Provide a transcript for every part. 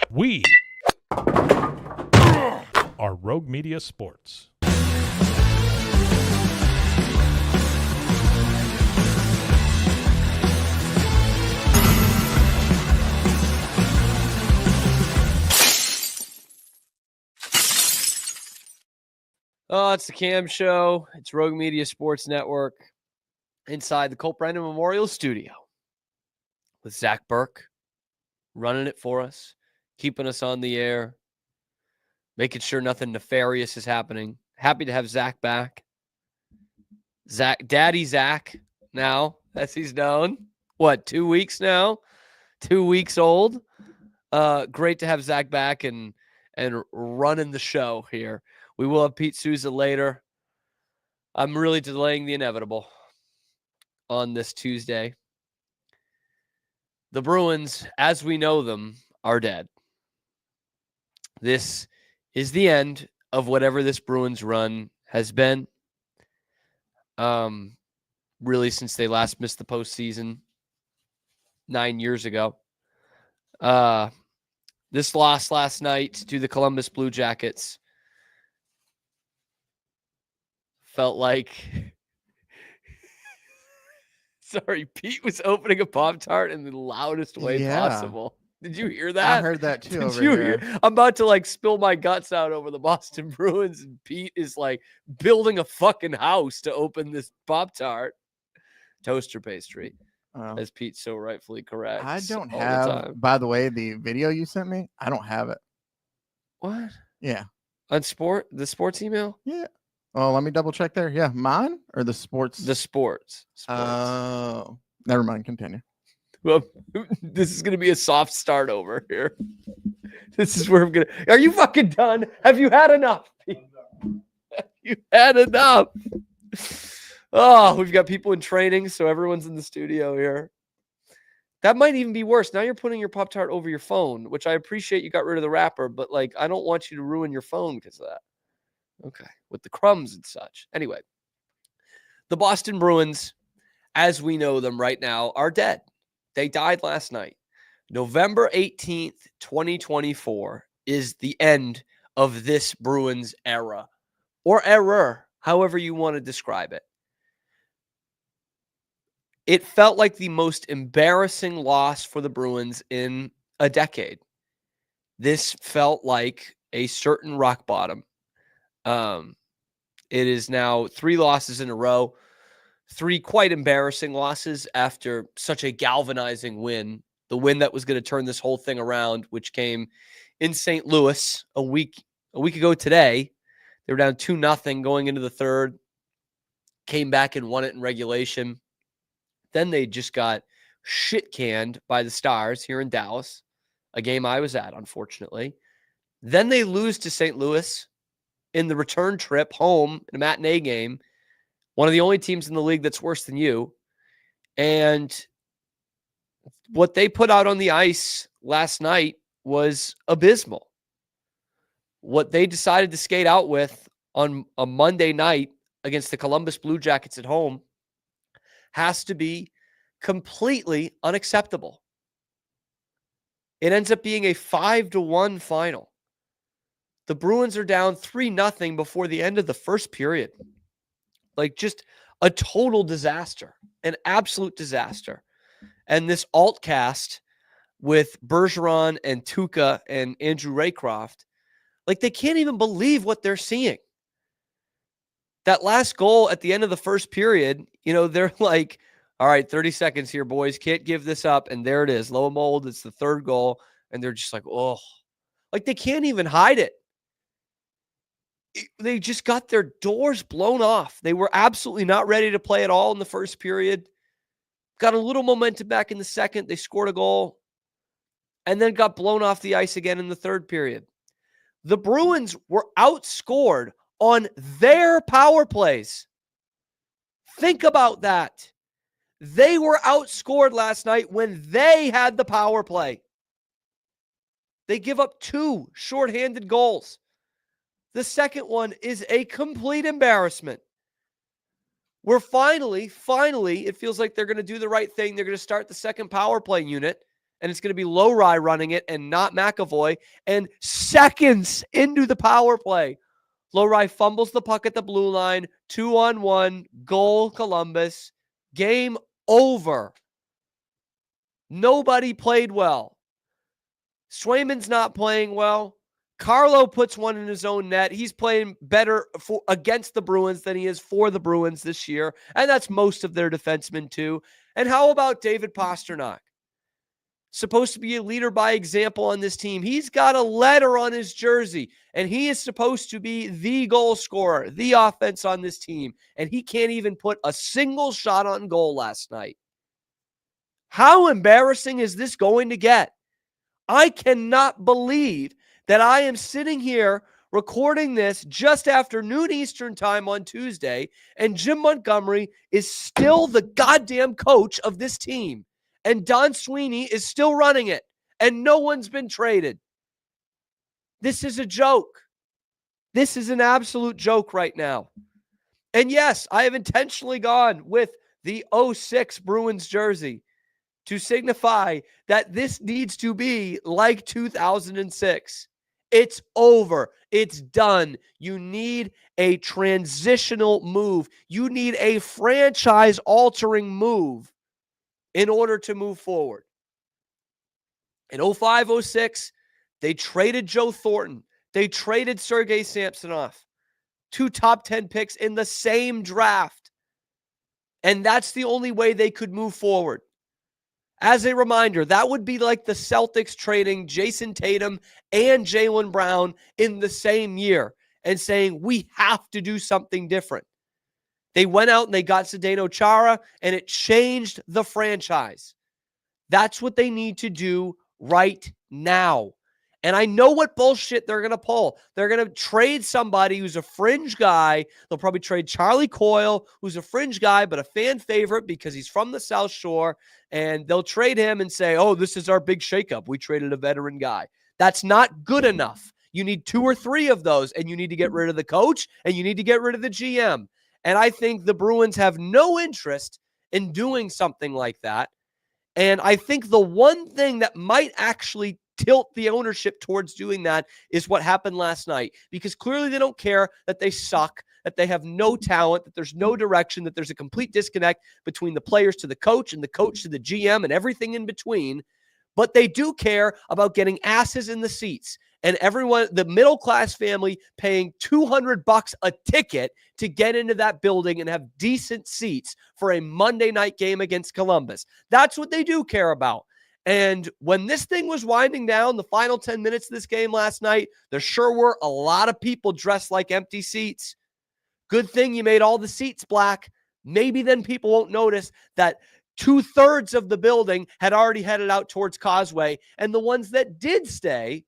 We are Rogue Media Sports. Oh, it's the Cam Show. It's Rogue Media Sports Network inside the Colt Brennan Memorial Studio with Zach Burke running it for us, keeping us on the air, making sure nothing nefarious is happening. Happy to have Zach back. Daddy Zach now, as he's known. What, 2 weeks now? 2 weeks old. Great to have Zach back and running the show here. We will have Pete Souza later. I'm really delaying the inevitable on this Tuesday. The Bruins, as we know them, are dead. This is the end of whatever this Bruins run has been. really since they last missed the postseason 9 years ago. This loss last night to the Columbus Blue Jackets felt like sorry, Pete was opening a Pop-Tart in the loudest way possible. Did you hear that? I heard that too. Did you hear? I'm about to spill my guts out over the Boston Bruins, and Pete is building a fucking house to open this Pop-Tart. Toaster pastry, as Pete so rightfully corrects. I don't have, by the way, the video you sent me. I don't have it. What? Yeah. On the sports email? Yeah. Oh, let me double check there. Yeah. Mine or the sports? The sports. Oh, never mind. Continue. Well, this is going to be a soft start over here. This is where I'm going to. Are you fucking done? Have you had enough? Have you had enough? Oh, we've got people in training, so everyone's in the studio here. That might even be worse. Now you're putting your Pop-Tart over your phone, which I appreciate you got rid of the wrapper, but I don't want you to ruin your phone because of that. Okay, with the crumbs and such. Anyway, the Boston Bruins, as we know them right now, are dead. They died last night. November 18th, 2024 is the end of this Bruins era, or error, however you want to describe it. It felt like the most embarrassing loss for the Bruins in a decade. This felt like a certain rock bottom. It is now 3 losses in a row, 3 quite embarrassing losses after such a galvanizing win. The win that was going to turn this whole thing around, which came in St. Louis a week ago today. They were down 2-0 going into the third, came back and won it in regulation. Then they just got shit canned by the Stars here in Dallas, a game I was at, unfortunately. Then they lose to St. Louis in the return trip home in a matinee game, one of the only teams in the league that's worse than you. And what they put out on the ice last night was abysmal. What they decided to skate out with on a Monday night against the Columbus Blue Jackets at home has to be completely unacceptable. It ends up being a 5-1 final. The Bruins are down 3-0 before the end of the first period. Just a total disaster, an absolute disaster. And this alt cast with Bergeron and Tuukka and Andrew Raycroft, they can't even believe what they're seeing. That last goal at the end of the first period, they're like, all right, 30 seconds here, boys. Can't give this up. And there it is. Lo and behold, it's the third goal. And they're just oh. They can't even hide it. They just got their doors blown off. They were absolutely not ready to play at all in the first period. Got a little momentum back in the second. They scored a goal. And then got blown off the ice again in the third period. The Bruins were outscored on their power plays. Think about that. They were outscored last night when they had the power play. They give up 2 shorthanded goals. The second one is a complete embarrassment. We're finally, it feels like they're going to do the right thing. They're going to start the second power play unit, and it's going to be Lowry running it and not McAvoy. And seconds into the power play, Lowry fumbles the puck at the blue line, 2-on-1, goal Columbus, game over. Nobody played well. Swayman's not playing well. Carlo puts one in his own net. He's playing better against the Bruins than he is for the Bruins this year, and that's most of their defensemen too. And how about David Pastrnak? Supposed to be a leader by example on this team. He's got a letter on his jersey, and he is supposed to be the goal scorer, the offense on this team, and he can't even put a single shot on goal last night. How embarrassing is this going to get? I cannot believe that I am sitting here recording this just after noon Eastern time on Tuesday, and Jim Montgomery is still the goddamn coach of this team. And Don Sweeney is still running it, and no one's been traded. This is a joke. This is an absolute joke right now. And yes, I have intentionally gone with the '06 Bruins jersey to signify that this needs to be like 2006. It's over. It's done. You need a transitional move. You need a franchise-altering move in order to move forward. In 05, 06, they traded Joe Thornton. They traded Sergei Samsonov. 2 top 10 picks in the same draft. And that's the only way they could move forward. As a reminder, that would be like the Celtics trading Jason Tatum and Jaylen Brown in the same year and saying, we have to do something different. They went out and they got Zdeno Chara, and it changed the franchise. That's what they need to do right now. And I know what bullshit they're going to pull. They're going to trade somebody who's a fringe guy. They'll probably trade Charlie Coyle, who's a fringe guy, but a fan favorite because he's from the South Shore. And they'll trade him and say, oh, this is our big shakeup. We traded a veteran guy. That's not good enough. You need 2 or 3 of those, and you need to get rid of the coach, and you need to get rid of the GM. And I think the Bruins have no interest in doing something like that. And I think the one thing that might actually tilt the ownership towards doing that is what happened last night, because clearly they don't care, that they suck, that they have no talent, that there's no direction, that there's a complete disconnect between the players to the coach and the coach to the GM and everything in between. But they do care about getting asses in the seats and everyone, the middle-class family, paying $200 a ticket to get into that building and have decent seats for a Monday night game against Columbus. That's what they do care about. And when this thing was winding down, the final 10 minutes of this game last night, there sure were a lot of people dressed like empty seats. Good thing you made all the seats black. Maybe then people won't notice that 2/3 of the building had already headed out towards Causeway, and the ones that did stay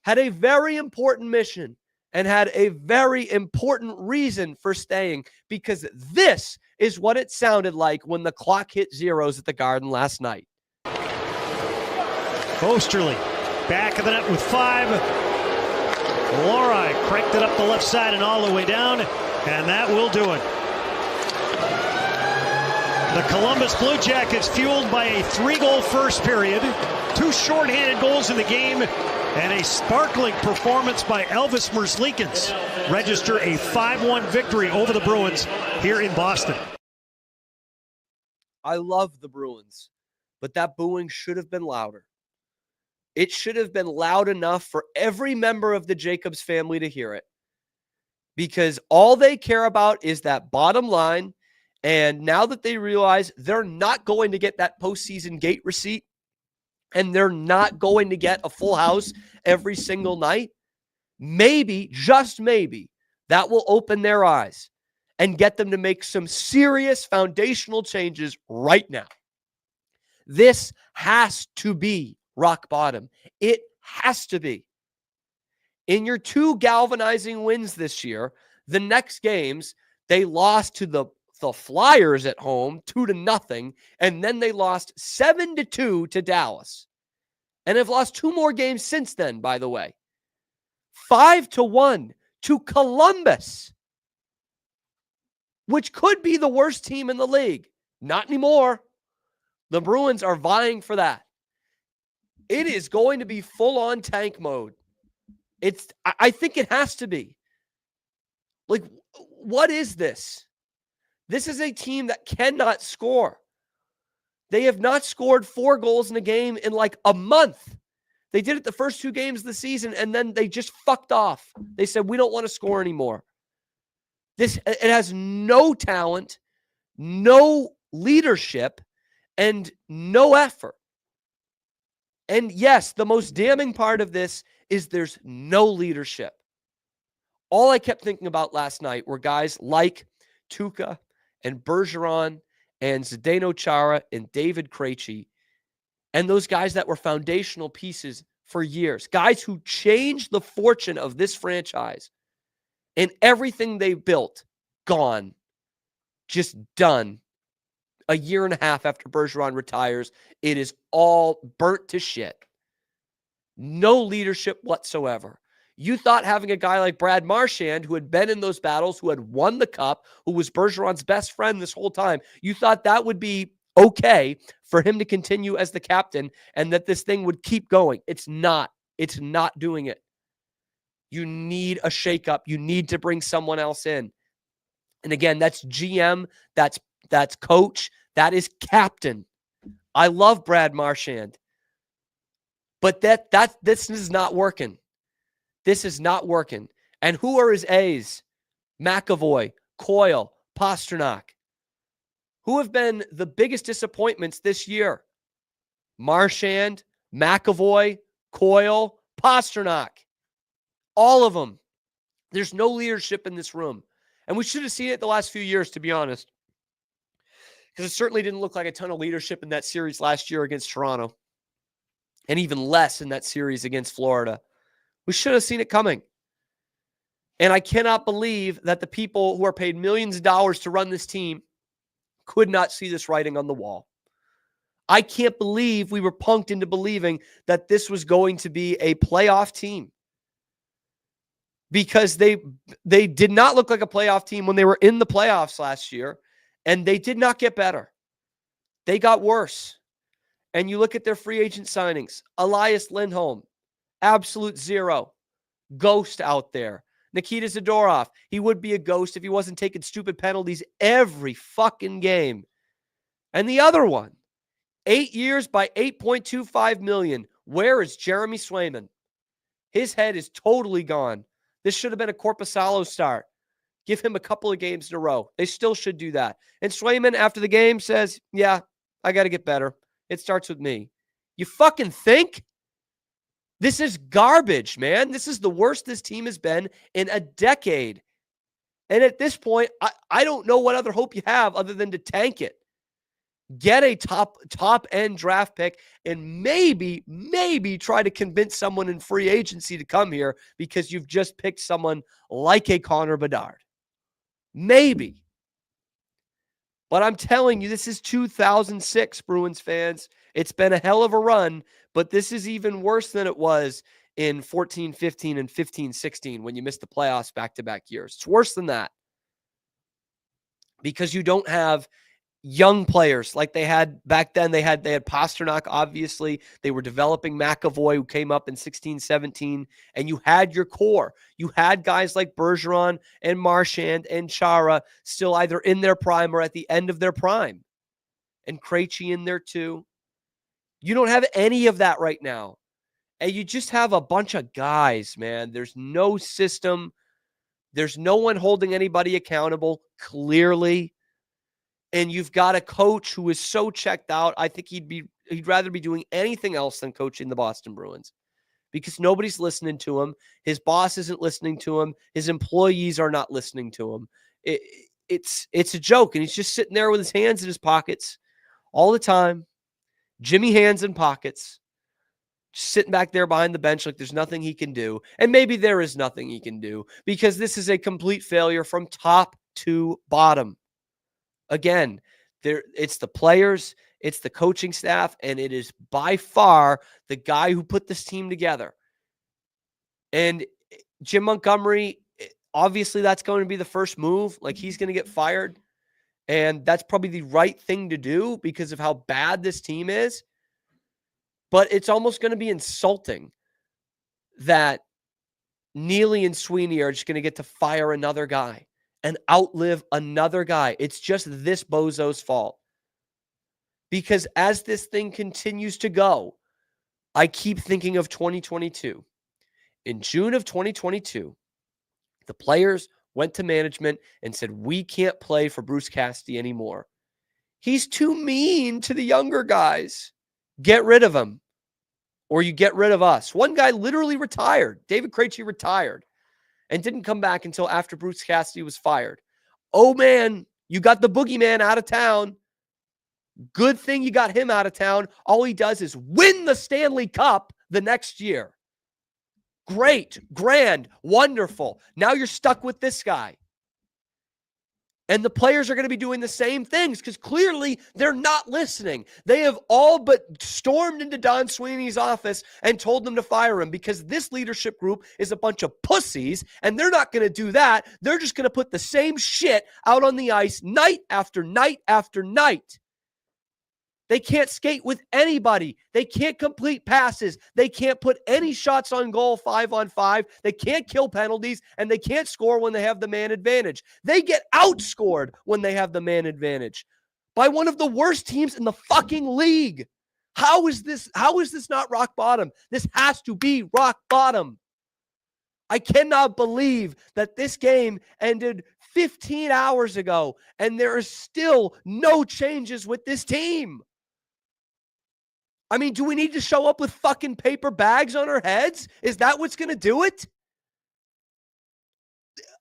had a very important mission and had a very important reason for staying, because this is what it sounded like when the clock hit zeros at the Garden last night. Osterley, back of the net with 5. Lori cranked it up the left side and all the way down, and that will do it. The Columbus Blue Jackets, fueled by a 3-goal first period, 2 shorthanded goals in the game, and a sparkling performance by Elvis Merzlikins, register a 5-1 victory over the Bruins here in Boston. I love the Bruins, but that booing should have been louder. It should have been loud enough for every member of the Jacobs family to hear it, because all they care about is that bottom line. And now that they realize they're not going to get that postseason gate receipt, and they're not going to get a full house every single night, maybe, just maybe, that will open their eyes and get them to make some serious foundational changes right now. This has to be rock bottom. It has to be. In your 2 galvanizing wins this year, the next games, they lost to the Flyers at home 2-0, and then they lost 7-2 to Dallas. And have lost 2 more games since then, by the way. 5-1 to Columbus, which could be the worst team in the league. Not anymore. The Bruins are vying for that. It is going to be full-on tank mode. I think it has to be. Like, what is this? This is a team that cannot score. They have not scored 4 goals in a game in like a month. They did it the first 2 games of the season, and then they just fucked off. They said, we don't want to score anymore. It has no talent, no leadership, and no effort. And yes, the most damning part of this is there's no leadership. All I kept thinking about last night were guys like Tuukka and Bergeron and Zdeno Chara and David Krejci, and those guys that were foundational pieces for years, guys who changed the fortune of this franchise, and everything they built, gone, just done. A year and a half after Bergeron retires, it is all burnt to shit. No leadership whatsoever. You thought having a guy like Brad Marchand, who had been in those battles, who had won the cup, who was Bergeron's best friend this whole time, you thought that would be okay for him to continue as the captain and that this thing would keep going. It's not. It's not doing it. You need a shakeup. You need to bring someone else in. And again, that's GM, that's coach, that is captain. I love Brad Marchand. But this is not working. This is not working. And who are his A's? McAvoy, Coyle, Pastrnak. Who have been the biggest disappointments this year? Marchand, McAvoy, Coyle, Pastrnak. All of them. There's no leadership in this room. And we should have seen it the last few years, to be honest. Because it certainly didn't look like a ton of leadership in that series last year against Toronto. And even less in that series against Florida. We should have seen it coming. And I cannot believe that the people who are paid millions of dollars to run this team could not see this writing on the wall. I can't believe we were punked into believing that this was going to be a playoff team. Because they did not look like a playoff team when they were in the playoffs last year. And they did not get better. They got worse. And you look at their free agent signings. Elias Lindholm, absolute zero. Ghost out there. Nikita Zadorov, he would be a ghost if he wasn't taking stupid penalties every fucking game. And the other one, 8 years by $8.25 million. Where is Jeremy Swayman? His head is totally gone. This should have been a Korpisalo start. Give him a couple of games in a row. They still should do that. And Swayman, after the game, says, yeah, I got to get better. It starts with me. You fucking think? This is garbage, man. This is the worst this team has been in a decade. And at this point, I don't know what other hope you have other than to tank it. Get a top-end draft pick and maybe try to convince someone in free agency to come here because you've just picked someone like a Connor Bedard. Maybe. But I'm telling you, this is 2006, Bruins fans. It's been a hell of a run, but this is even worse than it was in 14-15 and 15-16 when you missed the playoffs back-to-back years. It's worse than that because you don't have young players like they had back then. They had Pastrnak, obviously. They were developing McAvoy, who came up in 16-17, and you had your core. You had guys like Bergeron and Marchand and Chara still either in their prime or at the end of their prime. And Krejci in there too. You don't have any of that right now. And you just have a bunch of guys, man. There's no system. There's no one holding anybody accountable, clearly. And you've got a coach who is so checked out. I think he'd rather be doing anything else than coaching the Boston Bruins because nobody's listening to him. His boss isn't listening to him. His employees are not listening to him. It's a joke. And he's just sitting there with his hands in his pockets all the time. Jimmy hands in pockets, just sitting back there behind the bench like there's nothing he can do. And maybe there is nothing he can do because this is a complete failure from top to bottom. Again, it's the players, it's the coaching staff, and it is by far the guy who put this team together. And Jim Montgomery, obviously that's going to be the first move. Like, he's going to get fired. And that's probably the right thing to do because of how bad this team is. But it's almost going to be insulting that Neely and Sweeney are just going to get to fire another guy and outlive another guy. It's just this bozo's fault. Because as this thing continues to go, I keep thinking of 2022. In June of 2022, the players went to management and said, we can't play for Bruce Cassidy anymore. He's too mean to the younger guys. Get rid of him. Or you get rid of us. One guy literally retired. David Krejci retired and didn't come back until after Bruce Cassidy was fired. Oh, man, you got the boogeyman out of town. Good thing you got him out of town. All he does is win the Stanley Cup the next year. Great, grand, wonderful. Now you're stuck with this guy. And the players are going to be doing the same things because clearly they're not listening. They have all but stormed into Don Sweeney's office and told them to fire him because this leadership group is a bunch of pussies and they're not going to do that. They're just going to put the same shit out on the ice night after night after night. They can't skate with anybody. They can't complete passes. They can't put any shots on goal 5-on-5. They can't kill penalties, and they can't score when they have the man advantage. They get outscored when they have the man advantage by one of the worst teams in the fucking league. How is this not rock bottom? This has to be rock bottom. I cannot believe that this game ended 15 hours ago, and there are still no changes with this team. I mean, do we need to show up with fucking paper bags on our heads? Is that what's going to do it?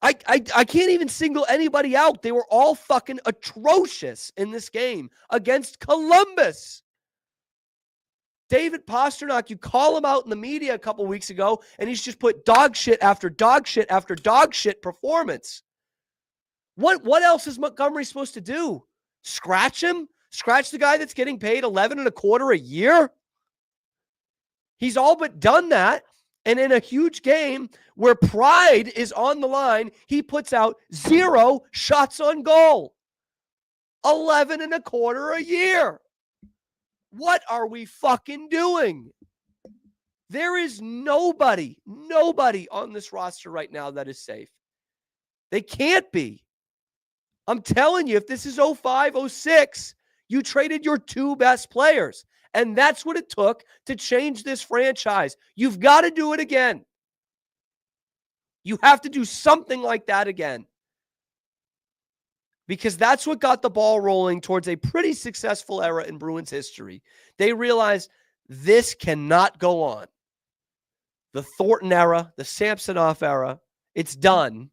I can't even single anybody out. They were all fucking atrocious in this game against Columbus. David Pastrnak, you call him out in the media a couple weeks ago, and he's just put dog shit after dog shit after dog shit performance. What else is Montgomery supposed to do? Scratch him? Scratch the guy that's getting paid $11.25 a year? He's all but done that. And in a huge game where pride is on the line, he puts out 0 shots on goal. $11.25 a year. What are we fucking doing? There is nobody on this roster right now that is safe. They can't be. I'm telling you, if this is 05, 06, you traded your 2 best players, and that's what it took to change this franchise. You've got to do it again. You have to do something like that again, because that's what got the ball rolling towards a pretty successful era in Bruins history. They realized this cannot go on. The Thornton era, the Samsonov era, it's done.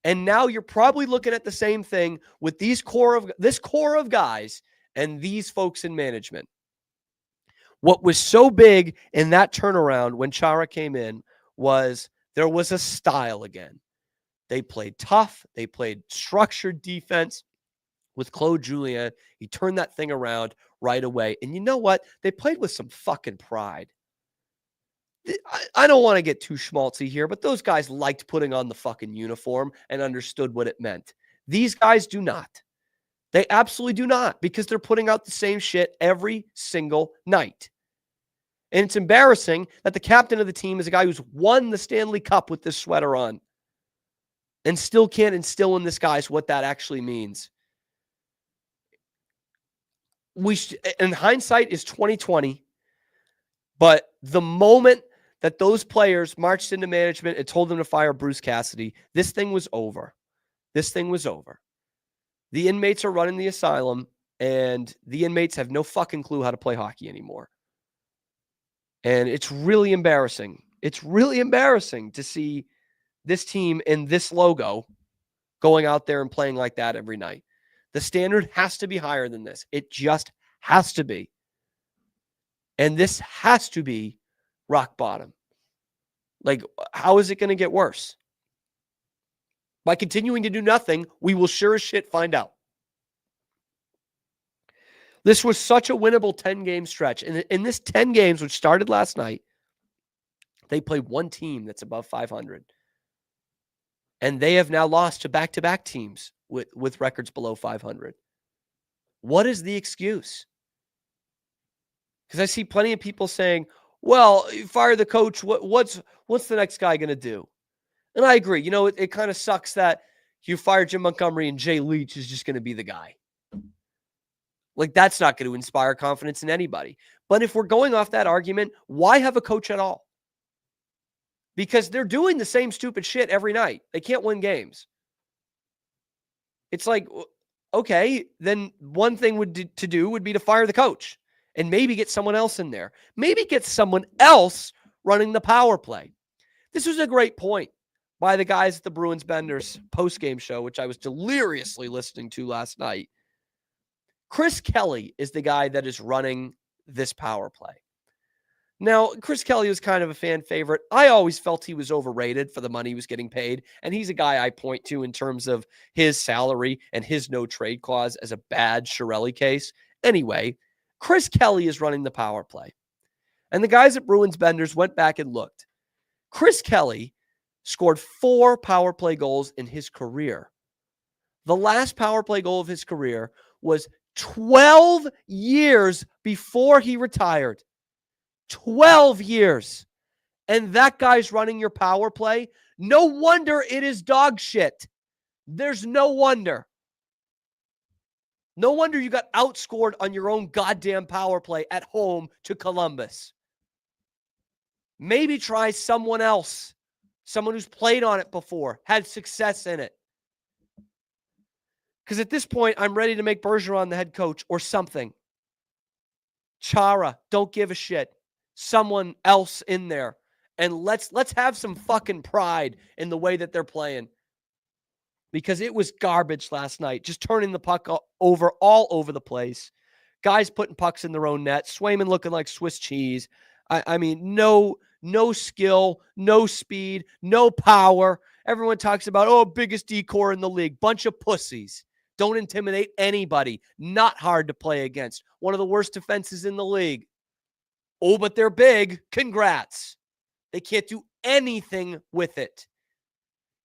And now you're probably looking at the same thing with this core of guys and these folks in management. What was so big in that turnaround when Chara came in was there was a style again. They played tough. They played structured defense with Claude Julien. He turned that thing around right away. And you know what? They played with some fucking pride. I don't want to get too schmaltzy here, but those guys liked putting on the fucking uniform and understood what it meant. These guys do not. They absolutely do not, because they're putting out the same shit every single night. And it's embarrassing that the captain of the team is a guy who's won the Stanley Cup with this sweater on and still can't instill in this guys what that actually means. In hindsight is 2020, but the moment that those players marched into management and told them to fire Bruce Cassidy, this thing was over. This thing was over. The inmates are running the asylum, and the inmates have no fucking clue how to play hockey anymore. And it's really embarrassing. It's really embarrassing to see this team in this logo going out there and playing like that every night. The standard has to be higher than this. It just has to be. And this has to be rock bottom. Like, how is it going to get worse? By continuing to do nothing, we will sure as shit find out. This was such a winnable 10-game stretch. And in this 10 games, which started last night, they played one team that's above 500. And they have now lost to back-to-back teams with records below 500. What is the excuse? Because I see plenty of people saying, well, fire the coach. What's the next guy going to do? And I agree. You know, it kind of sucks that you fire Jim Montgomery and Jay Leach is just going to be the guy. Like, that's not going to inspire confidence in anybody. But if we're going off that argument, why have a coach at all? Because they're doing the same stupid shit every night. They can't win games. It's like, okay, then one thing would be to fire the coach and maybe get someone else in there. Maybe get someone else running the power play. This was a great point by the guys at the Bruins Benders post-game show, which I was deliriously listening to last night. Chris Kelly is the guy that is running this power play. Now, Chris Kelly was kind of a fan favorite. I always felt he was overrated for the money he was getting paid. And he's a guy I point to in terms of his salary and his no trade clause as a bad Chiarelli case. Anyway, Chris Kelly is running the power play. And the guys at Bruins Benders went back and looked. Chris Kelly scored 4 power play goals in his career. The last power play goal of his career was 12 years before he retired. 12 years. And that guy's running your power play. No wonder it is dog shit. There's no wonder. No wonder you got outscored on your own goddamn power play at home to Columbus. Maybe try someone else. Someone who's played on it before, had success in it. Because at this point, I'm ready to make Bergeron the head coach or something. Chara, don't give a shit. Someone else in there. And let's have some fucking pride in the way that they're playing. Because it was garbage last night. Just turning the puck over all over the place. Guys putting pucks in their own net. Swayman looking like Swiss cheese. I mean, no skill, no speed, no power. Everyone talks about, biggest decor in the league. Bunch of pussies. Don't intimidate anybody. Not hard to play against. One of the worst defenses in the league. Oh, but they're big. Congrats. They can't do anything with it.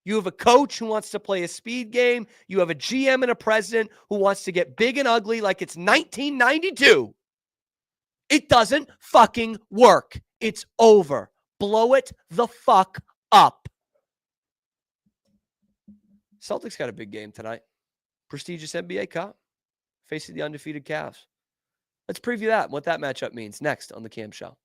You have a coach who wants to play a speed game. You have a GM and a president who wants to get big and ugly like it's 1992. It doesn't fucking work. It's over. Blow it the fuck up. Celtics got a big game tonight. Prestigious NBA Cup. Facing the undefeated Cavs. Let's preview that and what that matchup means next on the Cam Show.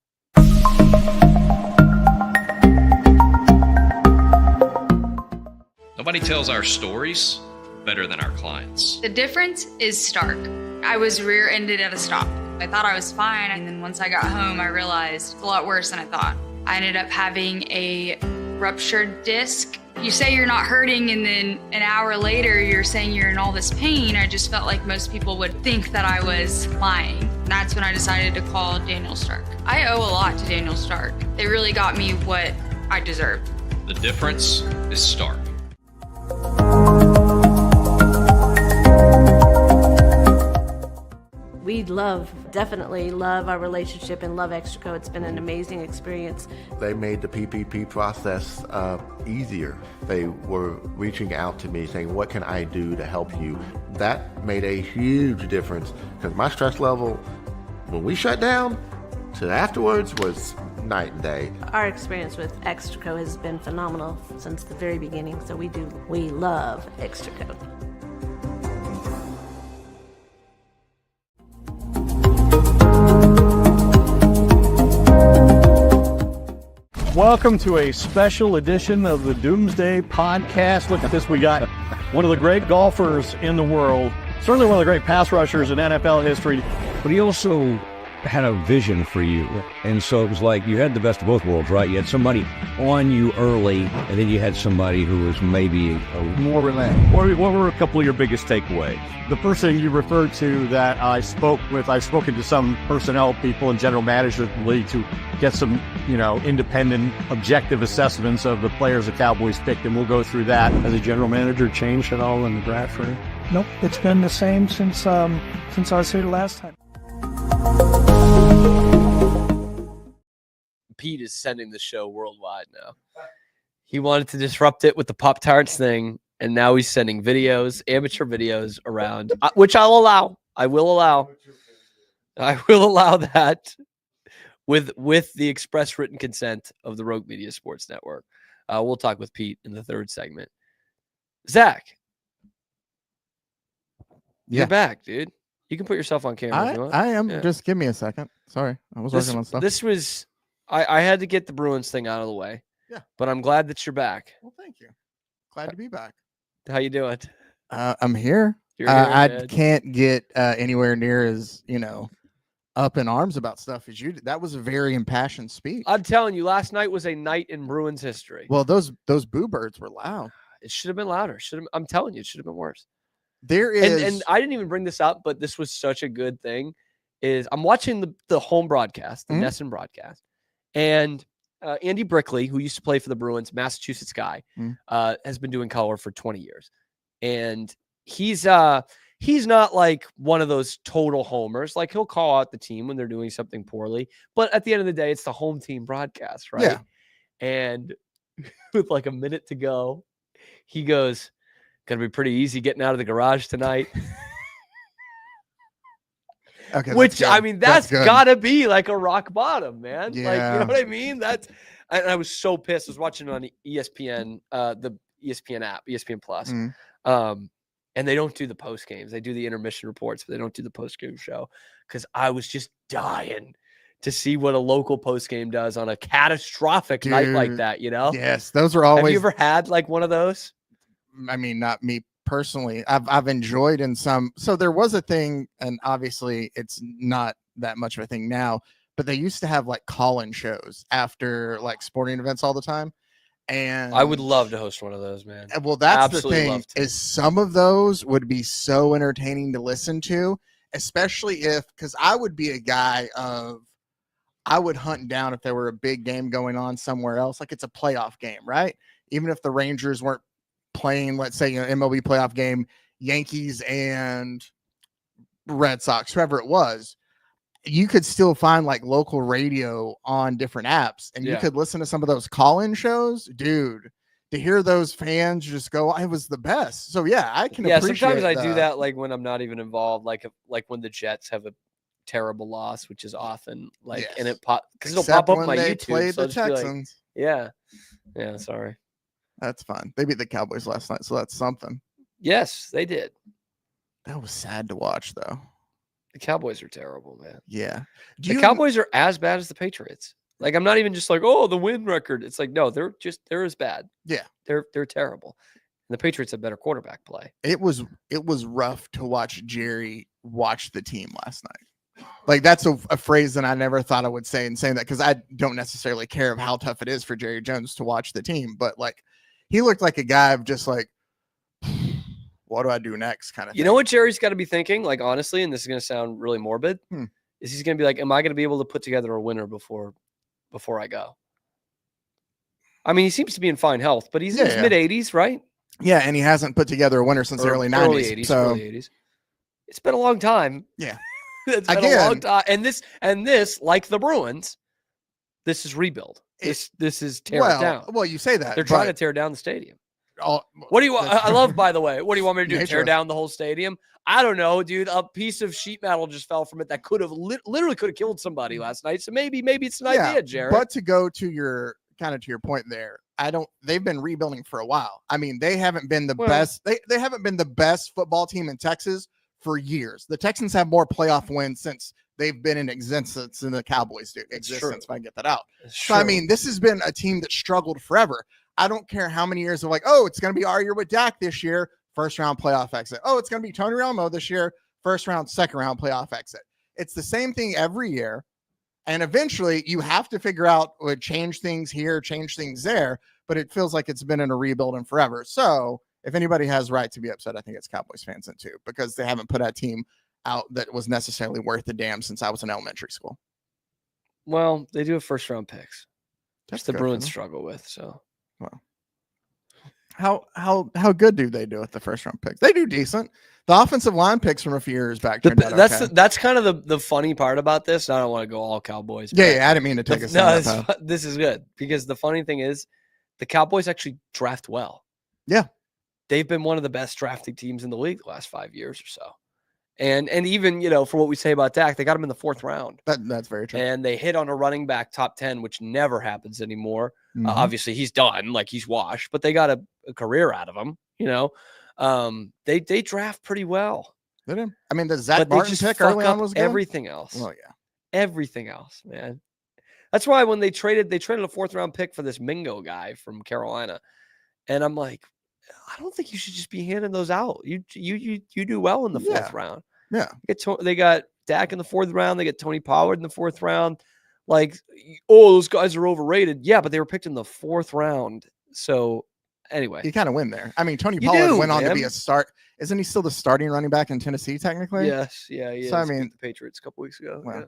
Nobody tells our stories better than our clients. The difference is stark. I was rear-ended at a stop. I thought I was fine, and then once I got home, I realized it's a lot worse than I thought. I ended up having a ruptured disc. You say you're not hurting, and then an hour later, you're saying you're in all this pain. I just felt like most people would think that I was lying. And that's when I decided to call Daniel Stark. I owe a lot to Daniel Stark. They really got me what I deserved. The difference is stark. We definitely love our relationship and love Extraco. It's been an amazing experience. They made the PPP process easier. They were reaching out to me saying, what can I do to help you? That made a huge difference because my stress level, when we shut down, to afterwards was night and day. Our experience with Extraco has been phenomenal since the very beginning, so we love Extraco. Welcome to a special edition of the Doomsday Podcast. Look at this. We got one of the great golfers in the world, certainly one of the great pass rushers in NFL history. But he also had a vision for you. And so it was like you had the best of both worlds, right? You had somebody on you early, and then you had somebody who was maybe more relaxed. What were a couple of your biggest takeaways? The person you referred to that I spoke with, I've spoken to some personnel people and general managers of the league to get some, independent, objective assessments of the players the Cowboys picked, and we'll go through that. Has the general manager changed at all in the draft room? Nope, it's been the same since I was here the last time. Pete is sending the show worldwide now. He wanted to disrupt it with the Pop-Tarts thing, and now he's sending videos, amateur videos around, which I'll allow. I will allow that with the express written consent of the Rogue Media Sports Network. We'll talk with Pete in the third segment. Zach, you're back, dude. You can put yourself on camera if you want. I am. Yeah. Just give me a second. Sorry. I was working on stuff. This was, I had to get the Bruins thing out of the way. Yeah. But I'm glad that you're back. Well, thank you. Glad to be back. How you doing? I'm here. You're here, I can't get anywhere near as, up in arms about stuff as you did. That was a very impassioned speech. I'm telling you, last night was a night in Bruins history. Well, those boo birds were loud. It should have been louder. I'm telling you, it should have been worse. There is, and I didn't even bring this up, but this was such a good thing. Is I'm watching the home broadcast, the Nesson broadcast, And Andy Brickley, who used to play for the Bruins, Massachusetts guy, has been doing color for 20 years. And he's not like one of those total homers. Like, he'll call out the team when they're doing something poorly. But at the end of the day, it's the home team broadcast, right? Yeah. And with like a minute to go, he goes, "Gonna be pretty easy getting out of the garage tonight." Okay, Which, I mean, that's good. gotta be like a rock bottom, man. Like, you Yeah. know what I mean? I was so pissed. I was watching it on ESPN, the ESPN app, ESPN Plus. And they don't do the post games. They do the intermission reports, but they don't do the post game show. Because I was just dying to see what a local post game does on a catastrophic night like that, you know? Yes, those are always. Have you ever had like one of those? I mean, not me personally. I've enjoyed in some. So there was a thing, and obviously it's not that much of a thing now, but they used to have like call-in shows after like sporting events all the time. And I would love to host one of those, man. well, that's Absolutely the thing, love to. is some of those would be so entertaining to listen to, especially because I would be a guy of, I would hunt down if there were a big game going on somewhere else, like it's a playoff game, right? Even if the Rangers weren't playing, let's say, an MLB playoff game, Yankees and Red Sox, whoever it was, you could still find like local radio on different apps, and you could listen to some of those call-in shows, dude. To hear those fans just go, "I was the best." So yeah, I can. Yeah, appreciate sometimes I do that, like when I'm not even involved, like when the Jets have a terrible loss, which is often like, and it pop because it'll Except pop up when my they YouTube. played So the I'll just be like, Texans. yeah, sorry. That's fine. They beat the Cowboys last night, so that's something. Yes, they did. That was sad to watch, though. The Cowboys are terrible, man. Yeah. The Cowboys are as bad as the Patriots. Like, I'm not even just like, oh, the win record. It's like, no, they're as bad. Yeah. They're terrible. And the Patriots have better quarterback play. It was rough to watch Jerry watch the team last night. Like, that's a phrase that I never thought I would say, and saying that because I don't necessarily care of how tough it is for Jerry Jones to watch the team, but like, he looked like a guy of just like, what do I do next kind of thing. You know what Jerry's got to be thinking, like, honestly, and this is going to sound really morbid, is he's going to be like, am I going to be able to put together a winner before I go? I mean, he seems to be in fine health, but he's in his mid-80s, right? Yeah, and he hasn't put together a winner since the early 90s. Early 80s, early 80s. It's been a long time. Yeah. It's been a long time. And this, like the Bruins, this is rebuild. This is tear it down. Well, you say that. They're trying to tear down the stadium. What do you want? I love, by the way, what do you want me to do? Tear Nature. down the whole stadium? I don't know, dude. A piece of sheet metal just fell from it that could have literally could have killed somebody last night. So maybe it's an idea, Jared. But to go to your point there, they've been rebuilding for a while. I mean, they haven't been the best. They haven't been the best football team in Texas for years. The Texans have more playoff wins since they've been in existence than the Cowboys do. Existence, if I can get that out. So, I mean, this has been a team that struggled forever. I don't care how many years of like, oh, it's going to be our year with Dak this year, first round playoff exit. Oh, it's going to be Tony Romo this year, first round, second round playoff exit. It's the same thing every year. And eventually you have to figure out, change things here, change things there. But it feels like it's been in a rebuild and forever. So if anybody has right to be upset, I think it's Cowboys fans in too, because they haven't put a team out that was necessarily worth the damn since I was in elementary school. Well, they do have first round picks. That's the good Bruins for them. struggle with. So, well, how good do they do with the first round picks? They do decent. The offensive line picks from a few years back. Turned out okay. That's kind of the funny part about this. I don't want to go all Cowboys. Yeah, I didn't mean to take a this is good because the funny thing is the Cowboys actually draft well. Yeah. They've been one of the best drafting teams in the league the last 5 years or so. And even, for what we say about Dak, they got him in the 4th round. That's very true. And they hit on a running back top 10, which never happens anymore. Obviously, he's done, like he's washed, but they got a career out of him, They draft pretty well. I mean, the Zach Martin pick early on was good. Everything else. Oh, yeah. Everything else, man. That's why when they traded a 4th round pick for this Mingo guy from Carolina. And I'm like, I don't think you should just be handing those out. You do well in the 4th round. Yeah. They got Dak in the 4th round. They get Tony Pollard in the 4th round. Like, oh, those guys are overrated. Yeah, but they were picked in the 4th round. So anyway, you kind of win there. I mean, Tony Pollard went on to be a start. Isn't he still the starting running back in Tennessee technically? Yes. Yeah. So I mean, the Patriots a couple weeks ago. Well, yeah.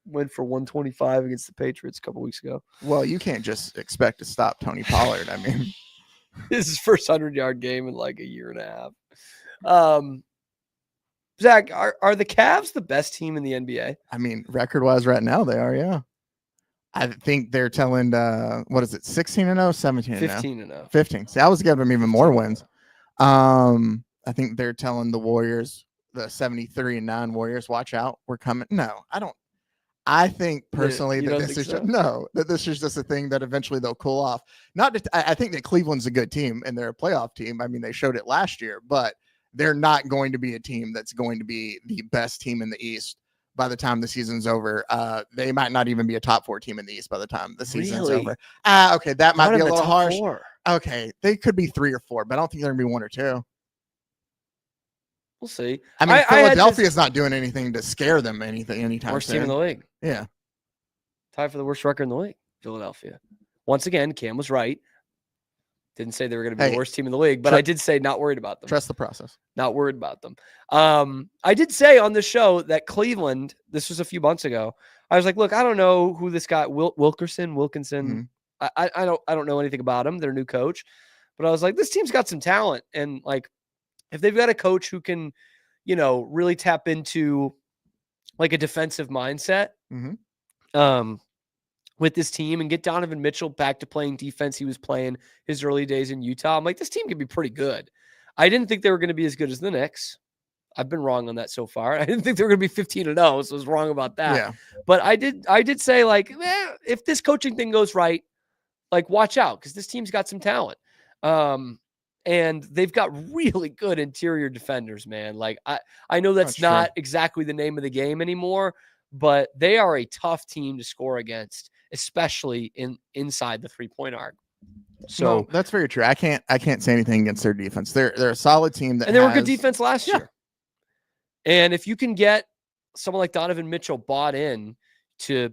went for 125 against the Patriots a couple weeks ago. Well, you can't just expect to stop Tony Pollard. I mean, this is his first 100-yard game in like a year and a half. Zach, are the Cavs the best team in the NBA? I mean, record-wise right now, they are, yeah. I think they're telling, 16-0, 17-0? 15-0. 15. See, I was giving them even more wins. I think they're telling the Warriors, the 73-9 Warriors, watch out, we're coming. No, I don't. I think personally that this is that this is just a thing that eventually they'll cool off. I think that Cleveland's a good team and they're a playoff team. I mean, they showed it last year, but they're not going to be a team that's going to be the best team in the East by the time the season's over. They might not even be a top 4 team in the East by the time the season's over. Okay, that might be a little harsh. 4. Okay, they could be 3 or 4, but I don't think they're gonna be 1 or 2. We'll see. I mean, Philadelphia is not doing anything to scare them anytime worst soon. team in the league. Yeah. Tied for the worst record in the league, Philadelphia. Once again, Cam was right. Didn't say they were going to be the worst team in the league, but I did say not worried about them. Trust the process. Not worried about them. I did say on the show that Cleveland, this was a few months ago, I was like, look, I don't know who this guy, Wilkinson. Mm-hmm. I don't know anything about him. Their new coach. But I was like, this team's got some talent. And like, if they've got a coach who can, really tap into like a defensive mindset with this team and get Donovan Mitchell back to playing defense he was playing his early days in Utah, I'm like, this team could be pretty good. I didn't think they were going to be as good as the Knicks. I've been wrong on that so far. I didn't think they were going to be 15-0, so I was wrong about that. Yeah. But I did say, like, if this coaching thing goes right, like, watch out, because this team's got some talent. And they've got really good interior defenders, man. Like, I know that's not exactly the name of the game anymore, but they are a tough team to score against, especially inside the 3-point arc. So no, that's very true. I can't say anything against their defense. They're a solid team and they were good defense last year. And if you can get someone like Donovan Mitchell bought in to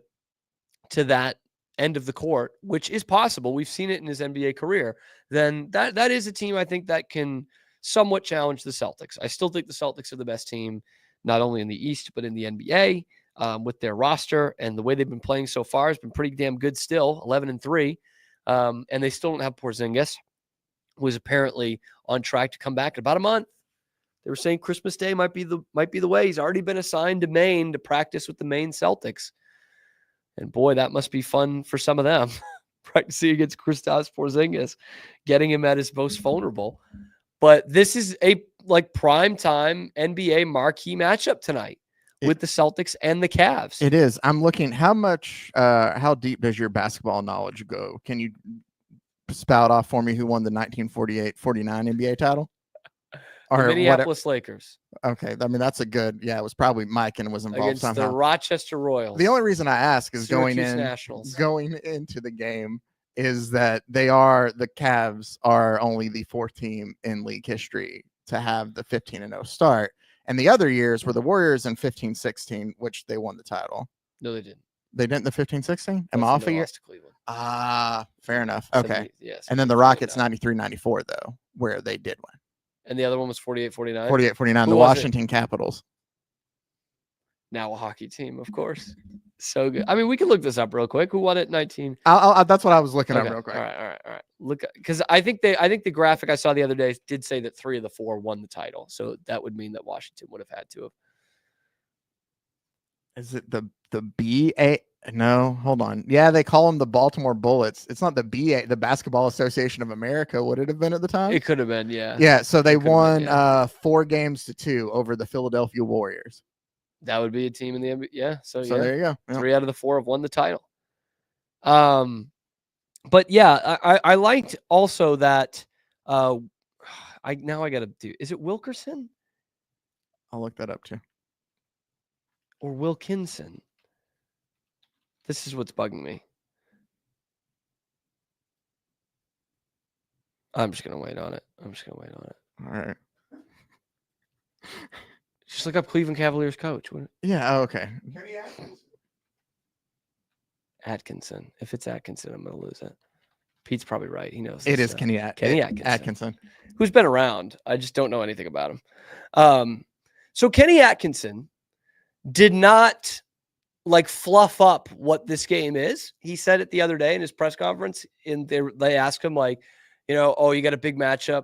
that end of the court, which is possible, we've seen it in his NBA career, then that is a team I think that can somewhat challenge the Celtics. I still think the Celtics are the best team, not only in the East, but in the NBA with their roster, and the way they've been playing so far has been pretty damn good still, 11-3. And they still don't have Porzingis, who is apparently on track to come back in about a month. They were saying Christmas Day might be the way. He's already been assigned to Maine to practice with the Maine Celtics. And boy, that must be fun for some of them. Practicing against Kristaps Porzingis, getting him at his most vulnerable. But this is a prime time NBA marquee matchup tonight with the Celtics and the Cavs. It is. I'm looking how deep does your basketball knowledge go? Can you spout off for me who won the 1948-49 NBA title? Or the Minneapolis Lakers. Okay. I mean, that's a good, it was probably Mike and was involved against somehow. The Rochester Royals. The only reason I ask is going into the game is that the Cavs are only the 4th team in league history to have the 15-0 start. And the other years were the Warriors in 15-16, which they won the title. No, they didn't. They didn't the 15-16? Am I off a year? Fair enough. Okay. Yes. And then the Rockets 93-94 though, where they did win. And the other one was 48-49? 48-49, the Washington Capitals. Now a hockey team, of course. So good. I mean, we can look this up real quick. Who won it 19? That's what I was looking up real quick. All right. Look, because I think the graphic I saw the other day did say that 3 of the 4 won the title. So that would mean that Washington would have had to have. Is it the BA? No, hold on. Yeah, they call them the Baltimore Bullets. It's not the BA, the Basketball Association of America. Would it have been at the time? It could have been, yeah. Yeah, so they won 4-2 over the Philadelphia Warriors. That would be a team in the NBA. Yeah. So there you go. Yeah. 3 out of the 4 have won the title. But yeah, I liked also that I got to do. Is it Wilkerson? I'll look that up too. Or Wilkinson. This is what's bugging me. I'm just going to wait on it. All right. Just look up Cleveland Cavaliers coach. Yeah. Okay. Atkinson. If it's Atkinson, I'm going to lose it. Pete's probably right. He knows. It is Kenny Atkinson. Who's been around. I just don't know anything about him. So Kenny Atkinson did not like fluff up what this game is. He said it the other day in his press conference, and they asked him like, oh, you got a big matchup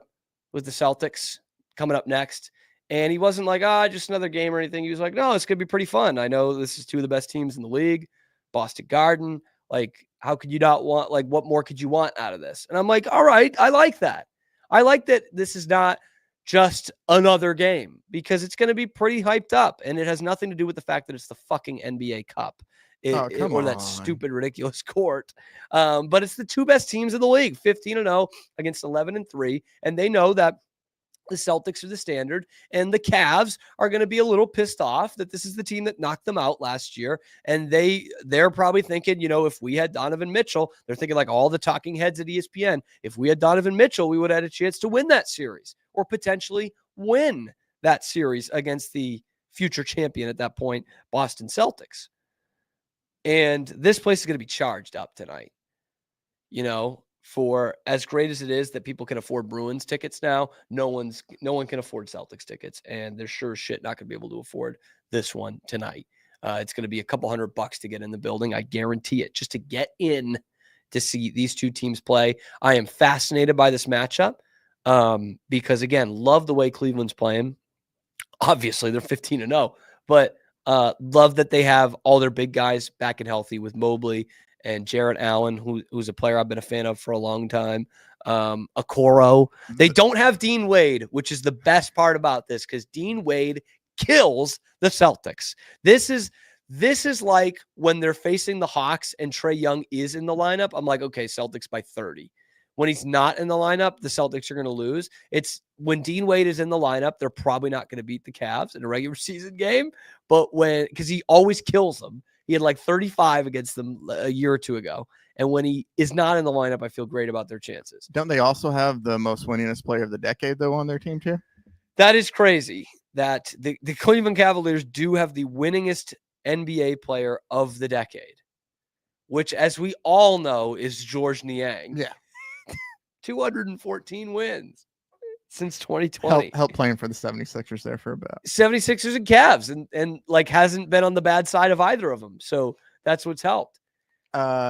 with the Celtics coming up next. And he wasn't like, just another game or anything. He was like, no, it's going to be pretty fun. I know this is two of the best teams in the league, Boston Garden. Like, how could you not want, like, what more could you want out of this? And I'm like, all right, I like that. I like that this is not just another game because it's going to be pretty hyped up. And it has nothing to do with the fact that it's the fucking NBA Cup or that stupid, ridiculous court. But it's the two best teams in the league, 15-0 against 11-3. And they know that the Celtics are the standard, and the Cavs are going to be a little pissed off that this is the team that knocked them out last year. And they're probably thinking, if we had Donovan Mitchell, they're thinking like all the talking heads at ESPN, if we had Donovan Mitchell, we would have had a chance to win that series or potentially win that series against the future champion at that point, Boston Celtics. And this place is going to be charged up tonight, for as great as it is that people can afford Bruins tickets now, no one can afford Celtics tickets, and they're sure as shit not going to be able to afford this one tonight. It's going to be a couple $100 to get in the building. I guarantee it, just to get in to see these two teams play. I am fascinated by this matchup because, again, love the way Cleveland's playing. Obviously, they're 15-0, but love that they have all their big guys back and healthy with Mobley and Jarrett Allen, who's a player I've been a fan of for a long time. Okoro. They don't have Dean Wade, which is the best part about this because Dean Wade kills the Celtics. This is like when they're facing the Hawks and Trae Young is in the lineup. I'm like, okay, Celtics by 30. When he's not in the lineup, the Celtics are going to lose. It's when Dean Wade is in the lineup, they're probably not going to beat the Cavs in a regular season game, because he always kills them. He had like 35 against them a year or two ago. And when he is not in the lineup, I feel great about their chances. Don't they also have the most winningest player of the decade, though, on their team, too? That is crazy that the Cleveland Cavaliers do have the winningest NBA player of the decade, which, as we all know, is George Niang. Yeah. 214 wins since 2020. Help playing for the 76ers there for a bit. 76ers and Cavs, and like hasn't been on the bad side of either of them. So that's what's helped.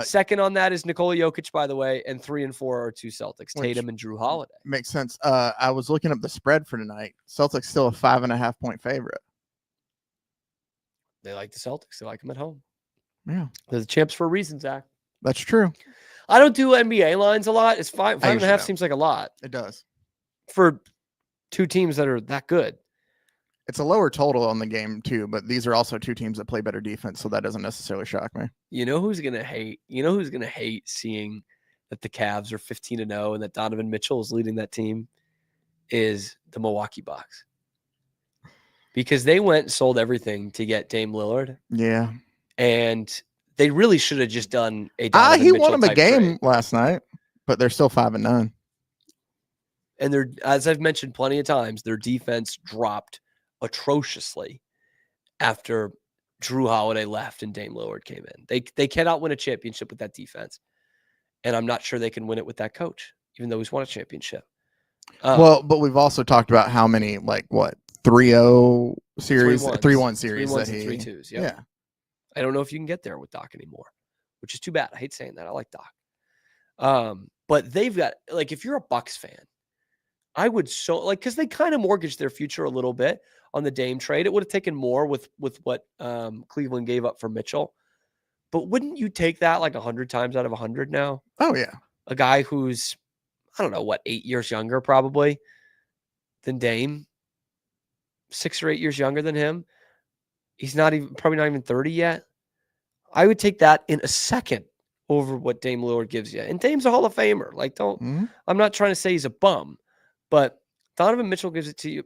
Second on that is Nikola Jokic, by the way, and 3 and 4 are two Celtics, Tatum and Drew Holiday. Makes sense. I was looking up the spread for tonight. Celtics still a 5.5 point favorite. They like the Celtics. They like them at home. Yeah. They're the champs for a reason, Zach. That's true. I don't do NBA lines a lot. It's 5.5 seems like a lot. It does. For two teams that are that good. It's a lower total on the game too, but these are also two teams that play better defense, so that doesn't necessarily shock me. You know who's gonna hate? You know who's gonna hate seeing that the Cavs are 15-0 and that Donovan Mitchell is leading that team is the Milwaukee Bucks. Because they went and sold everything to get Dame Lillard. Yeah. And they really should have just done a Donovan he Mitchell won him a game trade. last night, but they're still 5-9. And they're, as I've mentioned plenty of times, their defense dropped atrociously after Drew Holiday left and Dame Lillard came in. They cannot win a championship with that defense. And I'm not sure they can win it with that coach, even though he's won a championship. But we've also talked about how many, 3-0 series, 3-1 series. 3-1s and 3-2s. Yep. Yeah. I don't know if you can get there with Doc anymore, which is too bad. I hate saying that. I like Doc. But they've got, if you're a Bucks fan, I would because they kind of mortgaged their future a little bit on the Dame trade. It would have taken more with what Cleveland gave up for Mitchell. But wouldn't you take that 100 times out of 100 now? Oh, yeah. A guy who's, 8 years younger probably than Dame. 6 or 8 years younger than him. He's probably not even 30 yet. I would take that in a second over what Dame Lillard gives you. And Dame's a Hall of Famer. I'm not trying to say he's a bum, but Donovan Mitchell gives it to you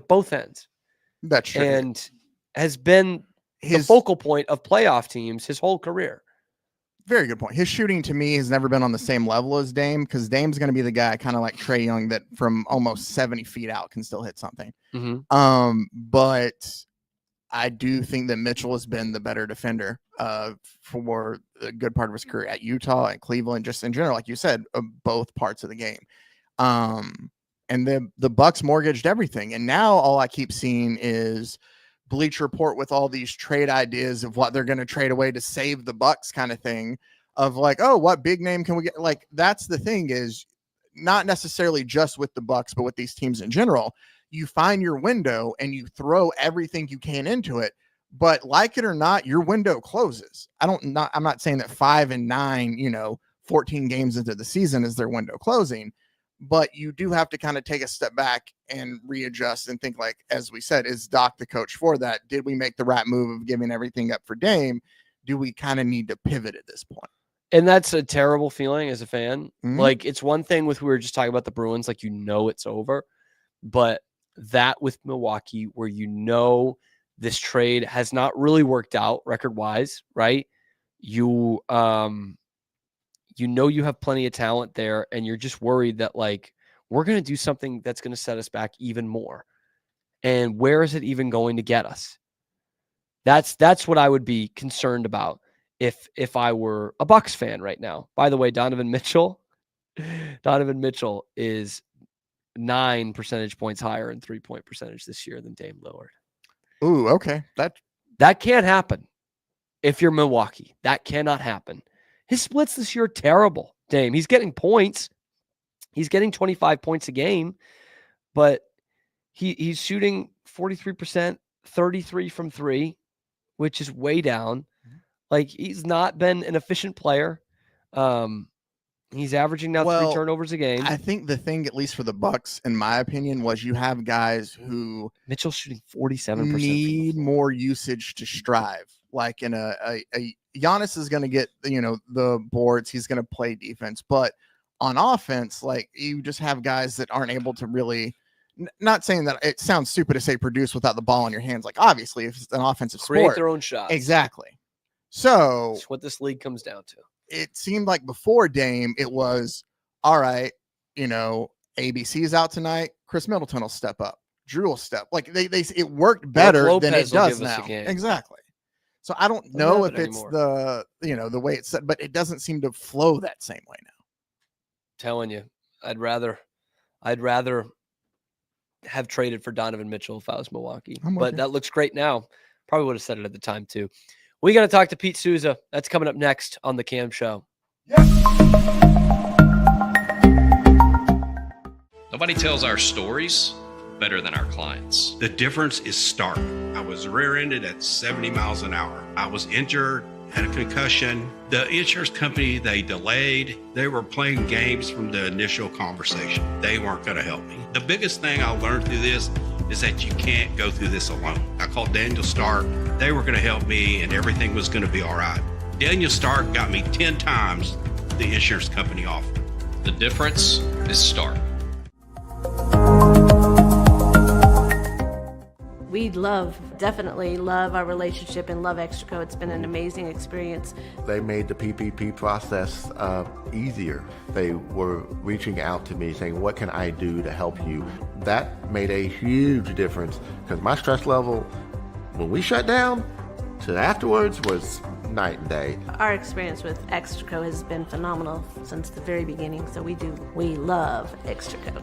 both ends. That's true. And has been the focal point of playoff teams his whole career. Very good point. His shooting to me has never been on the same level as Dame, because Dame's going to be the guy kind of like Trae Young that from almost 70 feet out can still hit something. Mm-hmm. But I do think that Mitchell has been the better defender for a good part of his career at Utah and Cleveland, just in general, like you said, both parts of the game. And the Bucks mortgaged everything. And now all I keep seeing is Bleacher Report with all these trade ideas of what they're going to trade away to save the Bucks kind of thing of like, oh, what big name can we get? Like, that's the thing, is not necessarily just with the Bucks, but with these teams in general. You find your window and you throw everything you can into it, but like it or not, your window closes. I'm not saying that 5 and 9, 14 games into the season is their window closing, but you do have to kind of take a step back and readjust and think, like, as we said, is Doc the coach for that? Did we make the right move of giving everything up for Dame? Do we kind of need to pivot at this point? And that's a terrible feeling as a fan. Mm-hmm. Like, it's one thing we were just talking about the Bruins, like, it's over, but that with Milwaukee, where this trade has not really worked out record-wise, right? You you have plenty of talent there, and you're just worried that, like, we're going to do something that's going to set us back even more. And where is it even going to get us? That's what I would be concerned about if I were a Bucks fan right now. By the way, Donovan Mitchell is 9 percentage points higher in 3-point percentage this year than Dame Lillard. Ooh, okay. That can't happen if you're Milwaukee. That cannot happen. His splits this year are terrible, Dame. He's getting points. He's getting 25 points a game, but he's shooting 43%, 33 from 3, which is way down. Like, he's not been an efficient player. He's averaging now 3 turnovers a game. I think the thing, at least for the Bucks, in my opinion, was you have guys who Mitchell's shooting 47%. Need more usage to strive. Like, in a Giannis is going to get, the boards. He's going to play defense, but on offense, like, you just have guys that aren't able to really. Not saying that it sounds stupid to say produce without the ball in your hands. Like, obviously, if it's an offensive Create sport, their own shots. Exactly. So that's what this league comes down to. It seemed like before Dame, it was all right. ABC's out tonight. Chris Middleton will step up. Drew will step. Like, it worked better than it does now. Exactly. So I don't know if it's the way it's set, but it doesn't seem to flow that same way now. Telling you, I'd rather have traded for Donovan Mitchell if I was Milwaukee, but that looks great now. Probably would have said it at the time too. We got to talk to Pete Souza. That's coming up next on the Cam Show. Nobody tells our stories better than our clients. The difference is stark. I was rear-ended at 70 miles an hour. I was injured, had a concussion. The insurance company, they delayed. They were playing games from the initial conversation. They weren't going to help me. The biggest thing I learned through this is that you can't go through this alone. I called Daniel Stark. They were going to help me, and everything was going to be all right. Daniel Stark got me 10 times the insurance company offered. The difference is Stark. We definitely love our relationship and love Extraco. It's been an amazing experience. They made the PPP process easier. They were reaching out to me saying, what can I do to help you? That made a huge difference because my stress level, when we shut down, to afterwards was night and day. Our experience with Extraco has been phenomenal since the very beginning, so we love Extraco.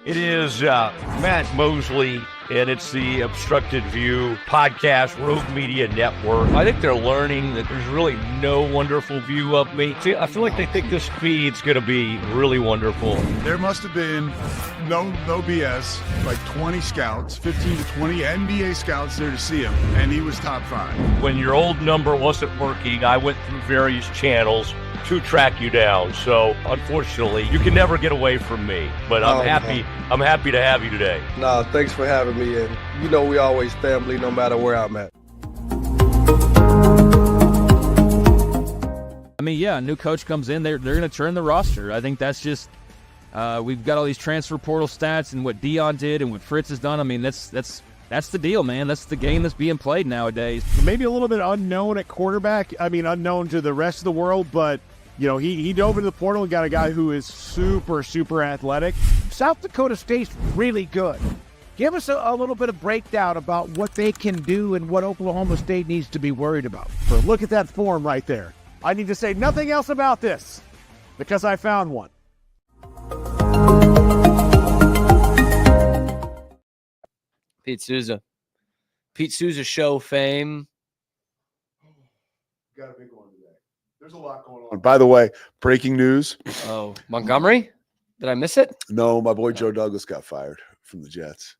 It is Matt Mosley, and it's the Obstructed View podcast, Rogue Media Network. I think they're learning that there's really no wonderful view of me. See, I feel like they think this feed's going to be really wonderful. There must have been no BS, like 20 scouts, 15 to 20 NBA scouts there to see him, and he was top 5. When your old number wasn't working, I went through various channels to track you down. So unfortunately, you can never get away from me. But I'm happy. Man. I'm happy to have you today. No, thanks for having me. And we always family, no matter where I'm at. I mean, yeah, a new coach comes in, they're going to turn the roster. I think that's just we've got all these transfer portal stats and what Dion did and what Fritz has done. I mean, that's the deal, man. That's the game that's being played nowadays. Maybe a little bit unknown at quarterback. I mean, unknown to the rest of the world, but he dove into the portal and got a guy who is super, super athletic. South Dakota State's really good. Give us a little bit of breakdown about what they can do and what Oklahoma State needs to be worried about. Look at that form right there. I need to say nothing else about this. because I found one. Pete Souza. Pete Souza show fame. Got a big one today. There's a lot going on. By the way, breaking news. Oh, Montgomery? Did I miss it? No, my boy Joe Douglas got fired from the Jets.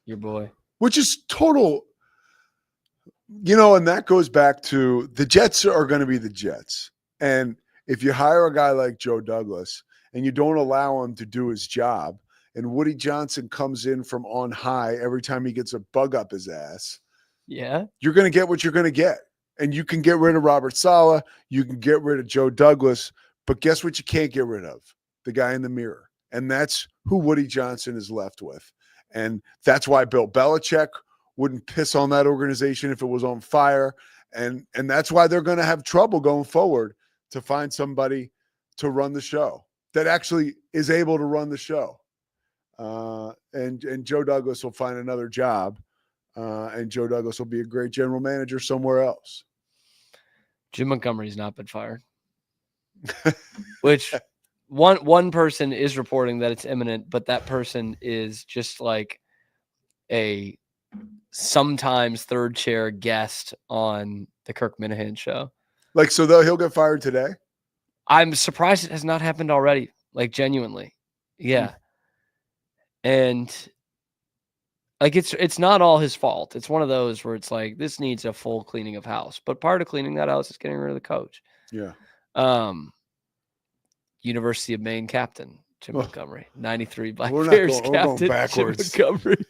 Your boy. Which is total, and that goes back to the Jets are going to be the Jets. And if you hire a guy like Joe Douglas and you don't allow him to do his job, and Woody Johnson comes in from on high every time he gets a bug up his ass, yeah, you're going to get what you're going to get. And you can get rid of Robert Saleh, you can get rid of Joe Douglas, but guess what you can't get rid of? The guy in the mirror. And that's who Woody Johnson is left with. And that's why Bill Belichick wouldn't piss on that organization if it was on fire. And that's why they're going to have trouble going forward to find somebody to run the show that actually is able to run the show. And Joe Douglas will find another job, and Joe Douglas will be a great general manager somewhere else. Jim Montgomery's not been fired. Which one person is reporting that it's imminent, but that person is just like a sometimes third chair guest on the Kirk Minahan show. Like, so he'll get fired today? I'm surprised it has not happened already. Like, genuinely. Yeah. And like, it's not all his fault. It's one of those where it's like, this needs a full cleaning of house, but part of cleaning that house is getting rid of the coach. Yeah. University of Maine captain, Jim Montgomery, 93 Black We're Bears going captain, backwards. Jim Montgomery.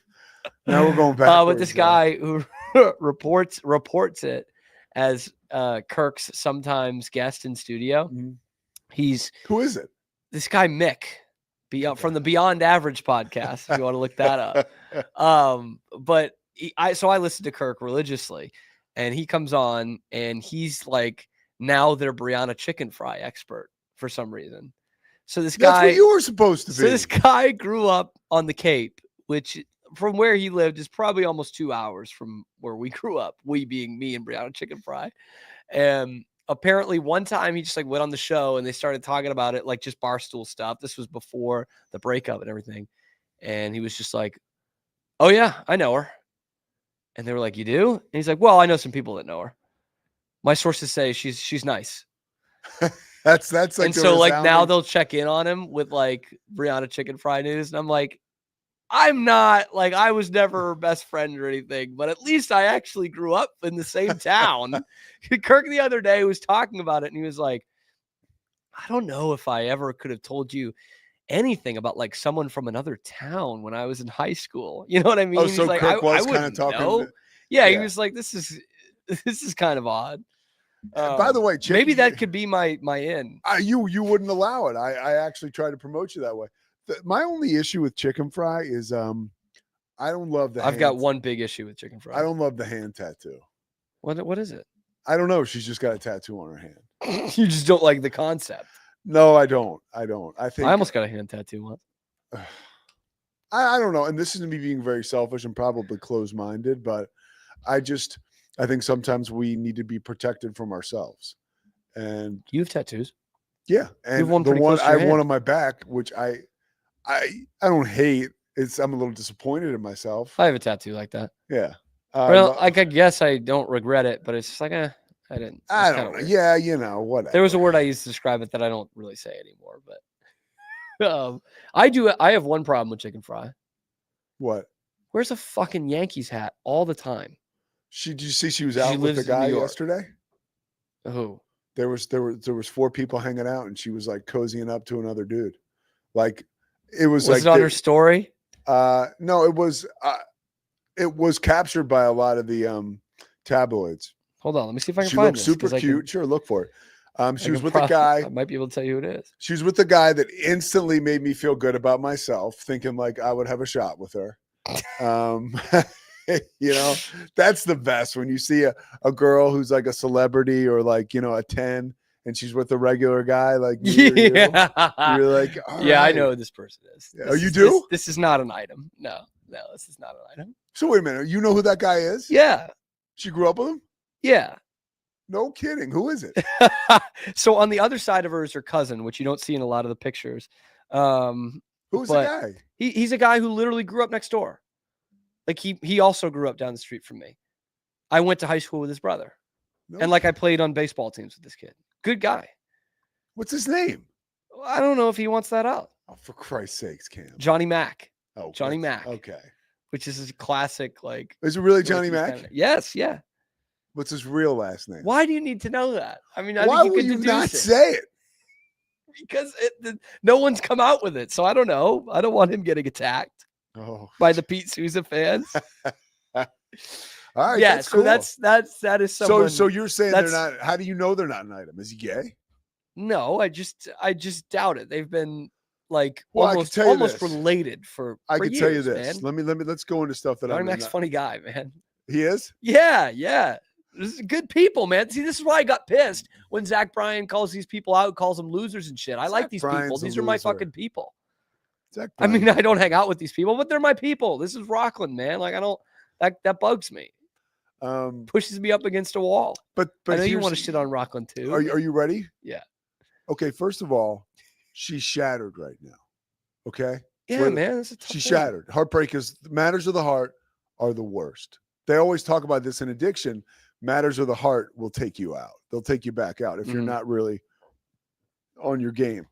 Now we're going backwards. But this guy who reports it as Kirk's sometimes guest in studio. Mm-hmm. Who is it? This guy Mick, from the Beyond Average podcast. If you want to look that up. But I listen to Kirk religiously, and he comes on, and he's like now their Brianna chicken fry expert for some reason. So this guy, that's what you were supposed to be. So this guy grew up on the Cape, which from where he lived is probably almost 2 hours from where we grew up. We being me and Brianna chicken fry. And apparently one time he just like went on the show and they started talking about it, like just Barstool stuff. This was before the breakup and everything. And he was just like, oh yeah, I know her. And they were like, you do? And he's like, well, I know some people that know her. My sources say she's nice. That's like, and so like now they'll check in on him with like Brianna chicken fry news. And I'm like, I'm not like, I was never her best friend or anything, but at least I actually grew up in the same town. Kirk the other day was talking about it and he was like, I don't know if I ever could have told you anything about like someone from another town when I was in high school. You know what I mean? Oh, so he's like, Kirk was I kind of talking. know. Yeah, he was like, this is kind of odd. By the way, maybe that could be my in. You wouldn't allow it. I actually tried to promote you that way. My only issue with chicken fry is I don't love the. I've got one big issue with chicken fry. I don't love the hand tattoo. What is it? I don't know. She's just got a tattoo on her hand. You just don't like the concept. No, I don't. I think I almost got a hand tattoo once. I don't know. And this is me being very selfish and probably closed-minded, but I think sometimes we need to be protected from ourselves. And you have tattoos. Yeah. And you have one the one I have hand. one on my back, which I don't hate. I'm a little disappointed in myself. I have a tattoo like that. Yeah. Well, I guess I don't regret it, but it's just like, I didn't. I don't know. Yeah, whatever. There was a word I used to describe it that I don't really say anymore, but I have one problem with chicken fry. What? Where's a fucking Yankees hat all the time? Did you see she was out with the guy yesterday? Who? There was 4 people hanging out, and she was like cozying up to another dude. Like it was like it on her story? No, it was captured by a lot of the tabloids. Hold on, let me see if I can she find looked this. Super cute. Sure, look for it. She was with a guy. I might be able to tell you who it is. She was with the guy that instantly made me feel good about myself, thinking like I would have a shot with her. That's the best when you see a girl who's like a celebrity or like, a 10 and she's with a regular guy like me or you. You're like, yeah, right. I know who this person is. You do? This is not an item. No, this is not an item. So wait a minute. You know who that guy is? Yeah. She grew up with him? Yeah. No kidding. Who is it? So on the other side of her is her cousin, which you don't see in a lot of the pictures. Who's the guy? He's a guy who literally grew up next door. Like he also grew up down the street from me. I went to high school with his brother. No. And like I played on baseball teams with this kid. Good guy. What's his name? I don't know if he wants that out. Oh, for Christ's sakes, Cam. Johnny Mack. Oh, Johnny Mack. Okay. Which is a classic, like. Is it really Johnny Mack? Yes, yeah. What's his real last name? Will you need to know that? I mean, I Why think will you you could not deduce it. say it? Because no one's come out with it. So I don't know. I don't want him getting attacked by the Pete Souza fans. All right. Yeah, that's so cool. that is someone. So you're saying they're not. How do you know they're not an item? Is he gay? No, I just doubt it. They've been like Well, almost I can tell you this. related for. I for can tell you years, this. Man. Let's go into stuff that Johnny I'm Mack's not. funny guy, man. He is. Yeah. This is good people, man. See, this is why I got pissed when Zach Bryan calls these people out, calls them losers and shit. I like these people. Bryan's a These are my loser. fucking people. Zach I mean, Bryan. I don't hang out with these people, but they're my people. This is Rockland, man. Like I don't. That bugs me. Pushes me up against a wall. But I know you here's- want to shit on Rockland too. Are you ready? Yeah. Okay. First of all, she's shattered right now. Okay. Yeah, Whether- man. That's a tough She's thing. shattered. Heartbreak is matters of the heart are the worst. They always talk about this in addiction. Matters of the heart will take you out. They'll take you back out if you're Mhm. not really on your game,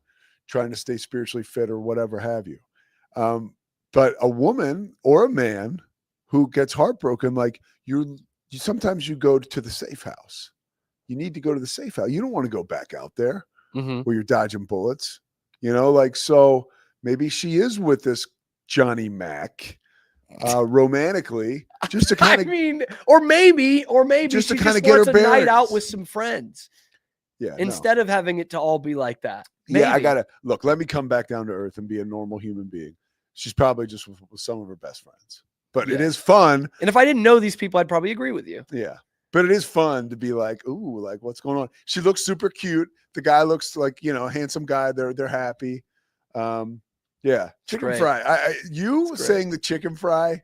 trying to stay spiritually fit or whatever have you. But a woman or a man who gets heartbroken, like you sometimes you go to the safe house. You need to go to the safe house. You don't want to go back out there Mhm. where you're dodging bullets. Like so maybe she is with this Johnny Mack romantically just to kind I of mean, or maybe just to she kinda just get her wants a night out bearings. with some friends no. instead of having it to all be like that. Yeah, I Maybe. gotta look. Let me come back down to earth and be a normal human being. She's probably just with some of her best friends, but it Yeah. is fun. And if I didn't know these people, I'd probably agree with you. Yeah, but it is fun to be like, ooh, like what's going on? She looks super cute. The guy looks like handsome guy. They're happy. Yeah, chicken great. fry. You It's great. saying the chicken fry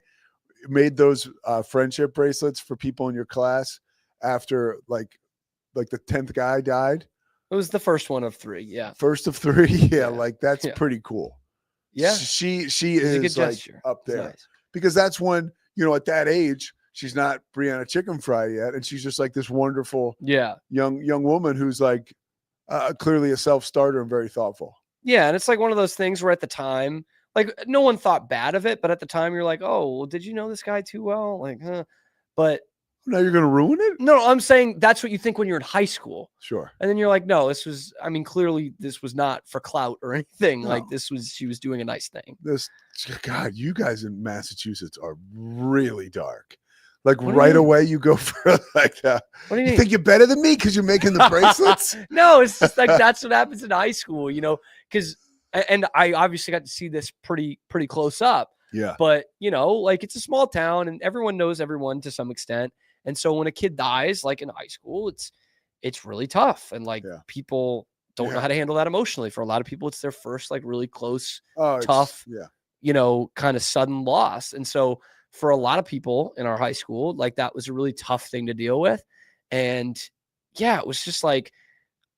made those friendship bracelets for people in your class after like the 10th guy died. It was the first one of 3. Yeah. First of 3. Yeah, like that's Yeah. pretty cool. Yeah. She It's a good is like gesture. up It's there nice. because that's when at that age she's not Brianna Chicken Fry yet, and she's just like this wonderful Yeah. young woman who's like clearly a self-starter and very thoughtful. Yeah. And it's like one of those things where at the time, like no one thought bad of it, but at the time you're like, oh, well, did you know this guy too well? Like, huh. But Now you're gonna ruin it? no, I'm saying that's what you think when you're in high school. Sure. And then you're like, no, clearly this was not for clout or anything. No. Like she was doing a nice thing. God, you guys in Massachusetts are really dark. Like What do you right mean? away you go for like What do you mean? think you're better than me because you're making the bracelets? No, it's just like that's what happens in high school, because and I obviously got to see this pretty close up. Yeah. But like it's a small town and everyone knows everyone to some extent. And so when a kid dies, like in high school, it's really tough. And like people don't know how to handle that emotionally. For a lot of people, it's their first like really close, tough, kind of sudden loss. And so for a lot of people in our high school, like that was a really tough thing to deal with. And yeah, it was just like,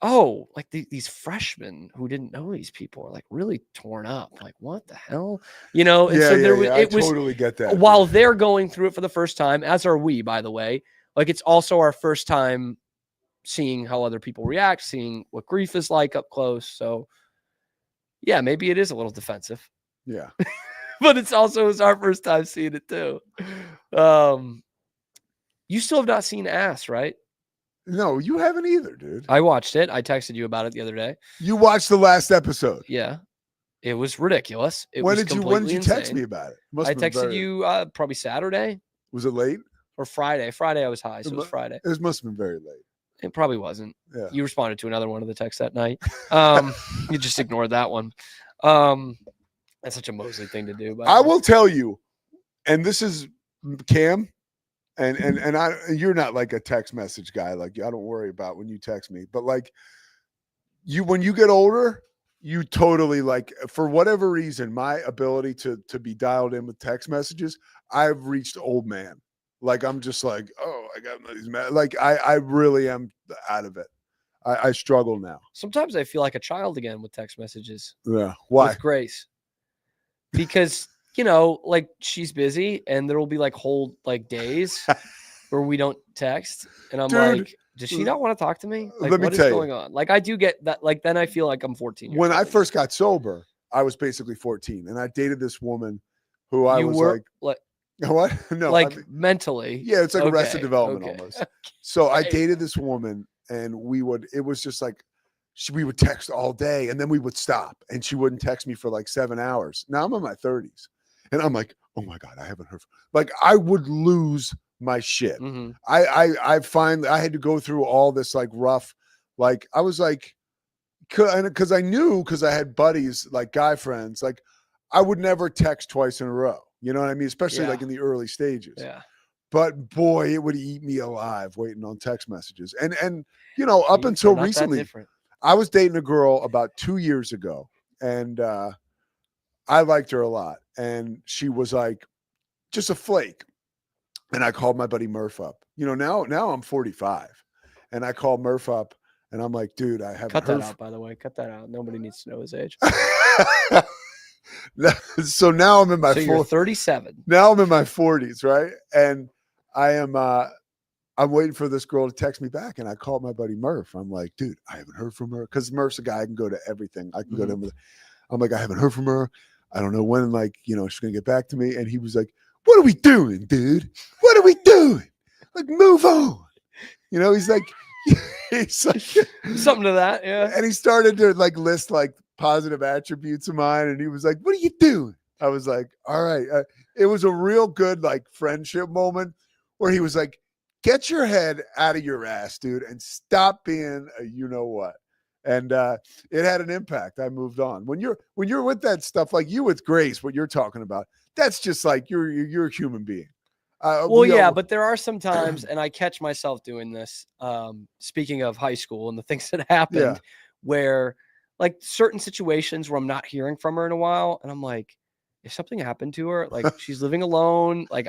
oh, like these freshmen who didn't know these people are like really torn up. Like, what the hell? And so there was, I totally get that. while they're going through it for the first time, as are we, by the way, like it's also our first time seeing how other people react, seeing what grief is like up close. So yeah, maybe it is a little defensive. Yeah. But it's our first time seeing it too. You still have not seen Ass, right? No, you haven't either, dude. I watched it. I texted you about it the other day. You watched the last episode. Yeah. It was ridiculous. When did you text me about it? Must I have been texted you probably Saturday. Was it late? Or Friday. Friday I was high, so it was Friday. It must have been very late. It probably wasn't. Yeah. You responded to another one of the texts that night. You just ignored that one. That's such a Mosley thing to do. I will tell you, and this is Cam, and you're not like a text message guy. Like I don't worry about when you text me, but like when you get older, you totally like for whatever reason, my ability to be dialed in with text messages, I've reached old man Like I'm just like, oh, I got these like I really am out of it. I struggle now. Sometimes I feel like a child again with text messages. Yeah. Why? With Grace. Because, you know, like she's busy and there will be like whole like days where we don't text. And I'm like, does she not want to talk to me? Like, let me what is tell you. going on? Like, I do get that. Like, then I feel like I'm 14 years When I old. first got sober, I was basically 14 and I dated this woman who I You was were, like, what? No, like I mean, mentally. yeah, it's like Okay, Arrested Development okay. almost. So I dated this woman and it was just like, we would text all day and then we would stop and she wouldn't text me for like 7 hours. Now I'm in my 30s and I'm like, oh my God, I haven't heard. Like I would lose my shit. Mm-hmm. I finally, I had to go through all this like rough, like I was like, because I knew, because I had buddies, like guy friends, like I would never text twice in a row. You know what I mean? Especially like in the early stages. Yeah. But boy, it would eat me alive waiting on text messages. And you know, up until Not that recently, different. I was dating a girl about 2 years ago, and I liked her a lot. And she was like just a flake. And I called my buddy Murph up. You know, now I'm 45, and I called Murph up, and I'm like, dude, I haven't Cut heard that out, by the way. Cut that out. Nobody needs to know his age. So now I'm in my So you're 37. Now I'm in my 40s, right? And I am I'm waiting for this girl to text me back, and I called my buddy Murph. I'm like, dude, I haven't heard from her, because Murph's a guy I can go to everything. I can go to him. I'm like, I haven't heard from her. I don't know when, like, you know, she's gonna get back to me. And he was like, what are we doing, dude? What are we doing? Like, move on. You know, he's like something to that, yeah. And he started to like list like positive attributes of mine, and he was like, what are you doing? I was like, all right. It was a real good like friendship moment where he was like, get your head out of your ass, dude, and stop being a you know what. And it had an impact. I moved on. When you're with that stuff, like you with Grace, what you're talking about, that's just like you're a human being. Well, yeah, but there are some times, and I catch myself doing this. Speaking of high school and the things that happened, where like certain situations where I'm not hearing from her in a while, and I'm like, if something happened to her, like she's living alone, like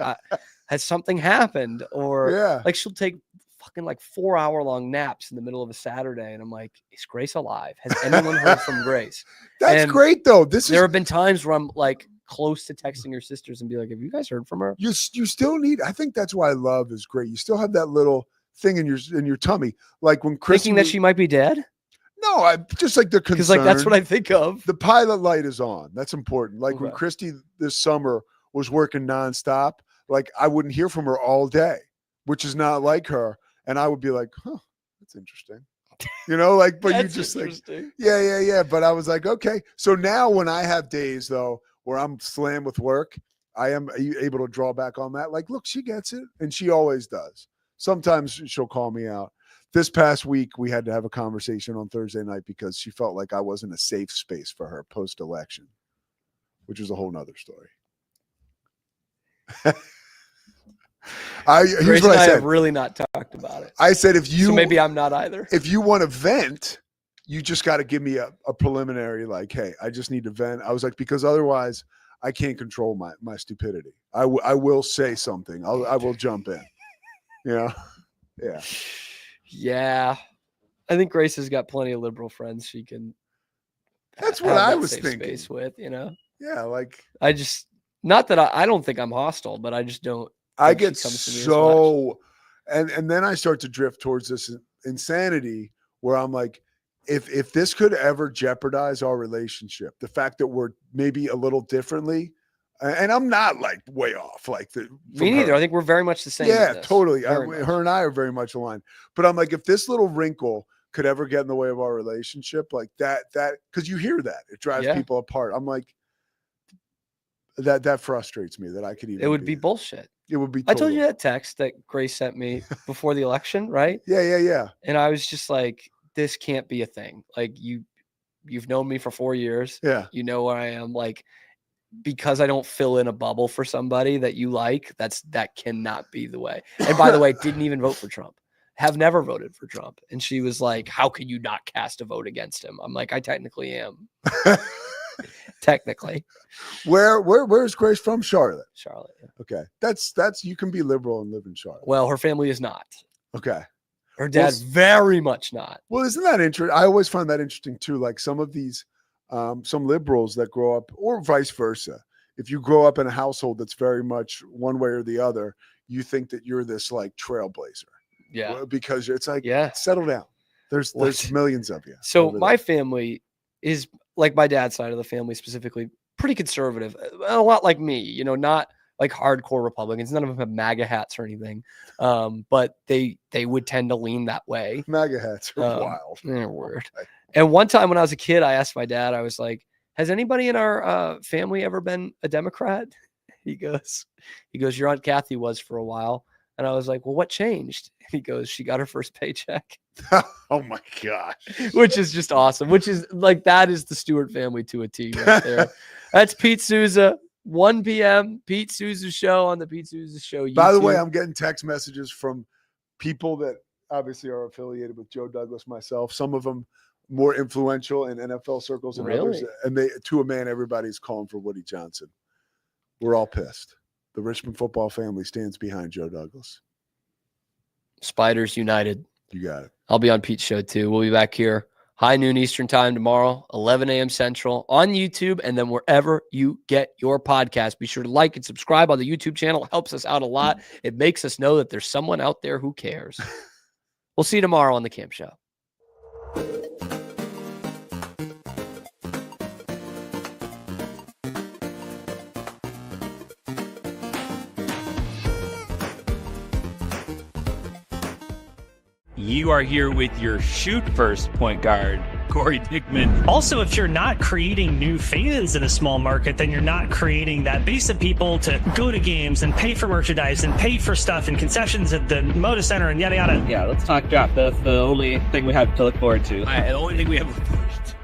has something happened, or like she'll take fucking like 4-hour-long naps in the middle of a Saturday, and I'm like, is Grace alive? Has anyone heard from Grace? That's great though. There have been times where I'm like close to texting your sisters and be like, have you guys heard from her? You still need, I think that's why love is great. You still have that little thing in your tummy, like when Christy thinking that she might be dead. No, I just like the concern. Because like that's what I think of. The pilot light is on. That's important. Like when Christy this summer was working nonstop, like I wouldn't hear from her all day, which is not like her. And I would be like, huh, that's interesting. You know, like, but you just like, yeah. But I was like, okay. So now when I have days though, where I'm slammed with work, I am able to draw back on that. Like, look, she gets it. And she always does. Sometimes she'll call me out. This past week, we had to have a conversation on Thursday night because she felt like I wasn't a safe space for her post-election, which is a whole nother story. Here's what I said. have really not talked about it. I said, so maybe I'm not either. If you want to vent, you just got to give me a preliminary, like, hey, I just need to vent. I was like, because otherwise I can't control my stupidity. I will say something. I will jump in. You know? Yeah. Yeah. I think Grace has got plenty of liberal friends she can. That's what I was thinking. Space with, you know? Yeah. Like, I just, not that I don't think I'm hostile, but I just don't. I get so, and then I start to drift towards this insanity where I'm like, if this could ever jeopardize our relationship, the fact that we're maybe a little differently, and I'm not like way off, like me neither. I think we're very much the same. Yeah, totally. Her and I are very much aligned. But I'm like, if this little wrinkle could ever get in the way of our relationship, like that, because you hear that it drives people apart. I'm like, that frustrates me that I could even. It would be bullshit. It would be. Total. I told you that text that Grace sent me before the election, right? Yeah. And I was just like, this can't be a thing. Like you've known me for 4 years. Yeah. You know where I am. Like, because I don't fill in a bubble for somebody that you like, that cannot be the way. And by the way, didn't even vote for Trump. Have never voted for Trump. And she was like, how can you not cast a vote against him? I'm like, I technically am. technically. Where's Grace from? Charlotte. Charlotte. Yeah. Okay. That's you can be liberal and live in Charlotte. Well, her family is not. Okay. Her dad's very much not. Well, isn't that interesting? I always find that interesting too. Like some of these, some liberals that grow up, or vice versa. If you grow up in a household that's very much one way or the other, you think that you're this like trailblazer. Yeah. Because it's like, yeah, settle down. There's millions of you. So my family is, like my dad's side of the family specifically, pretty conservative. A lot like me, you know, not like hardcore Republicans. None of them have MAGA hats or anything. But they would tend to lean that way. MAGA hats are wild. They're weird. And one time when I was a kid, I asked my dad, I was like, has anybody in our family ever been a Democrat? He goes, your Aunt Kathy was for a while. And I was like, well, what changed? He goes, she got her first paycheck. Oh my gosh. Which is just awesome. Which is like, that is the Stewart family to a T right there. That's Pete Souza, 1 p.m. Pete Souza show on the Pete Souza show YouTube. By the way, I'm getting text messages from people that obviously are affiliated with Joe Douglas, myself. Some of them more influential in NFL circles than others. And they, to a man, everybody's calling for Woody Johnson. We're all pissed. The Richmond football family stands behind Joe Douglas. Spiders United. You got it. I'll be on Pete's show too. We'll be back here high noon Eastern time tomorrow, 11 a.m. Central on YouTube, and then wherever you get your podcast. Be sure to like and subscribe on the YouTube channel. It helps us out a lot. It makes us know that there's someone out there who cares. We'll see you tomorrow on the Cam Show. You are here with your shoot first point guard, Corey Dickman. Also, if you're not creating new fans in a small market, then you're not creating that base of people to go to games and pay for merchandise and pay for stuff and concessions at the Moda Center and yada yada. Yeah, let's talk draft. That's the only thing we have to look forward to. The only thing we have to look forward to.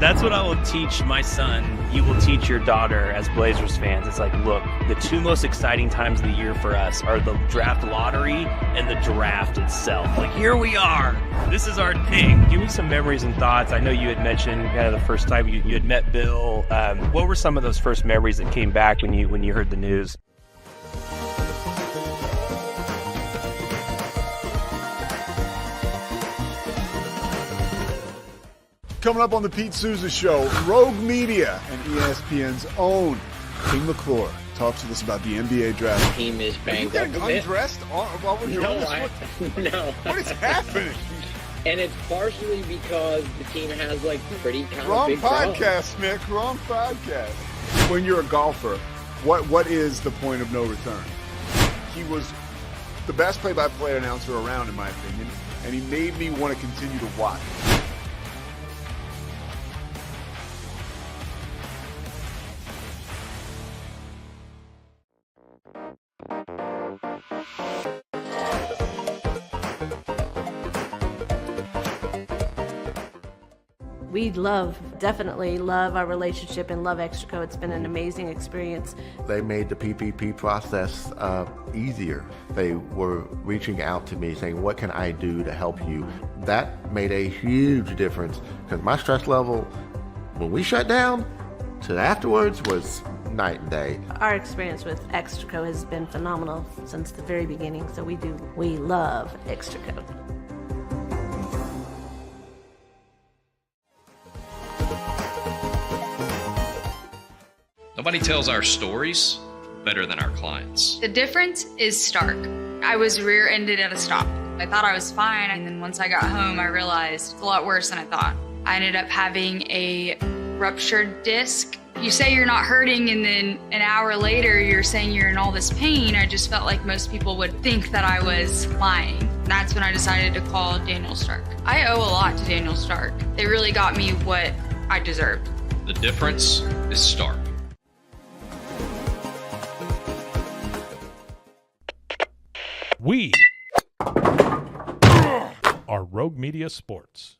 That's what I will teach my son. You will teach your daughter as Blazers fans. It's like, look, the two most exciting times of the year for us are the draft lottery and the draft itself. Like, here we are. This is our thing. Give me some memories and thoughts. I know you had mentioned kind of the first time you had met Bill. What were some of those first memories that came back when you heard the news? Coming up on the Pete Souza Show, Rogue Media and ESPN's own King McClure talks to us about the NBA draft. The team is banged up. Undressed? While we're No. What is happening? And it's partially because the team has like pretty kind Wrong of big podcast, Nick. Wrong podcast. When you're a golfer, what is the point of no return? He was the best play-by-play announcer around, in my opinion, and he made me want to continue to watch. We definitely love our relationship and love Extraco. It's been an amazing experience. They made the PPP process easier. They were reaching out to me saying, what can I do to help you? That made a huge difference because my stress level, when we shut down, to afterwards was night and day. Our experience with Extraco has been phenomenal since the very beginning, so we love Extraco. Nobody tells our stories better than our clients. The difference is stark. I was rear-ended at a stop. I thought I was fine, and then once I got home, I realized it's a lot worse than I thought. I ended up having a ruptured disc. You say you're not hurting, and then an hour later, you're saying you're in all this pain. I just felt like most people would think that I was lying. That's when I decided to call Daniel Stark. I owe a lot to Daniel Stark. They really got me what I deserved. The difference is stark. We are Rogue Media Sports.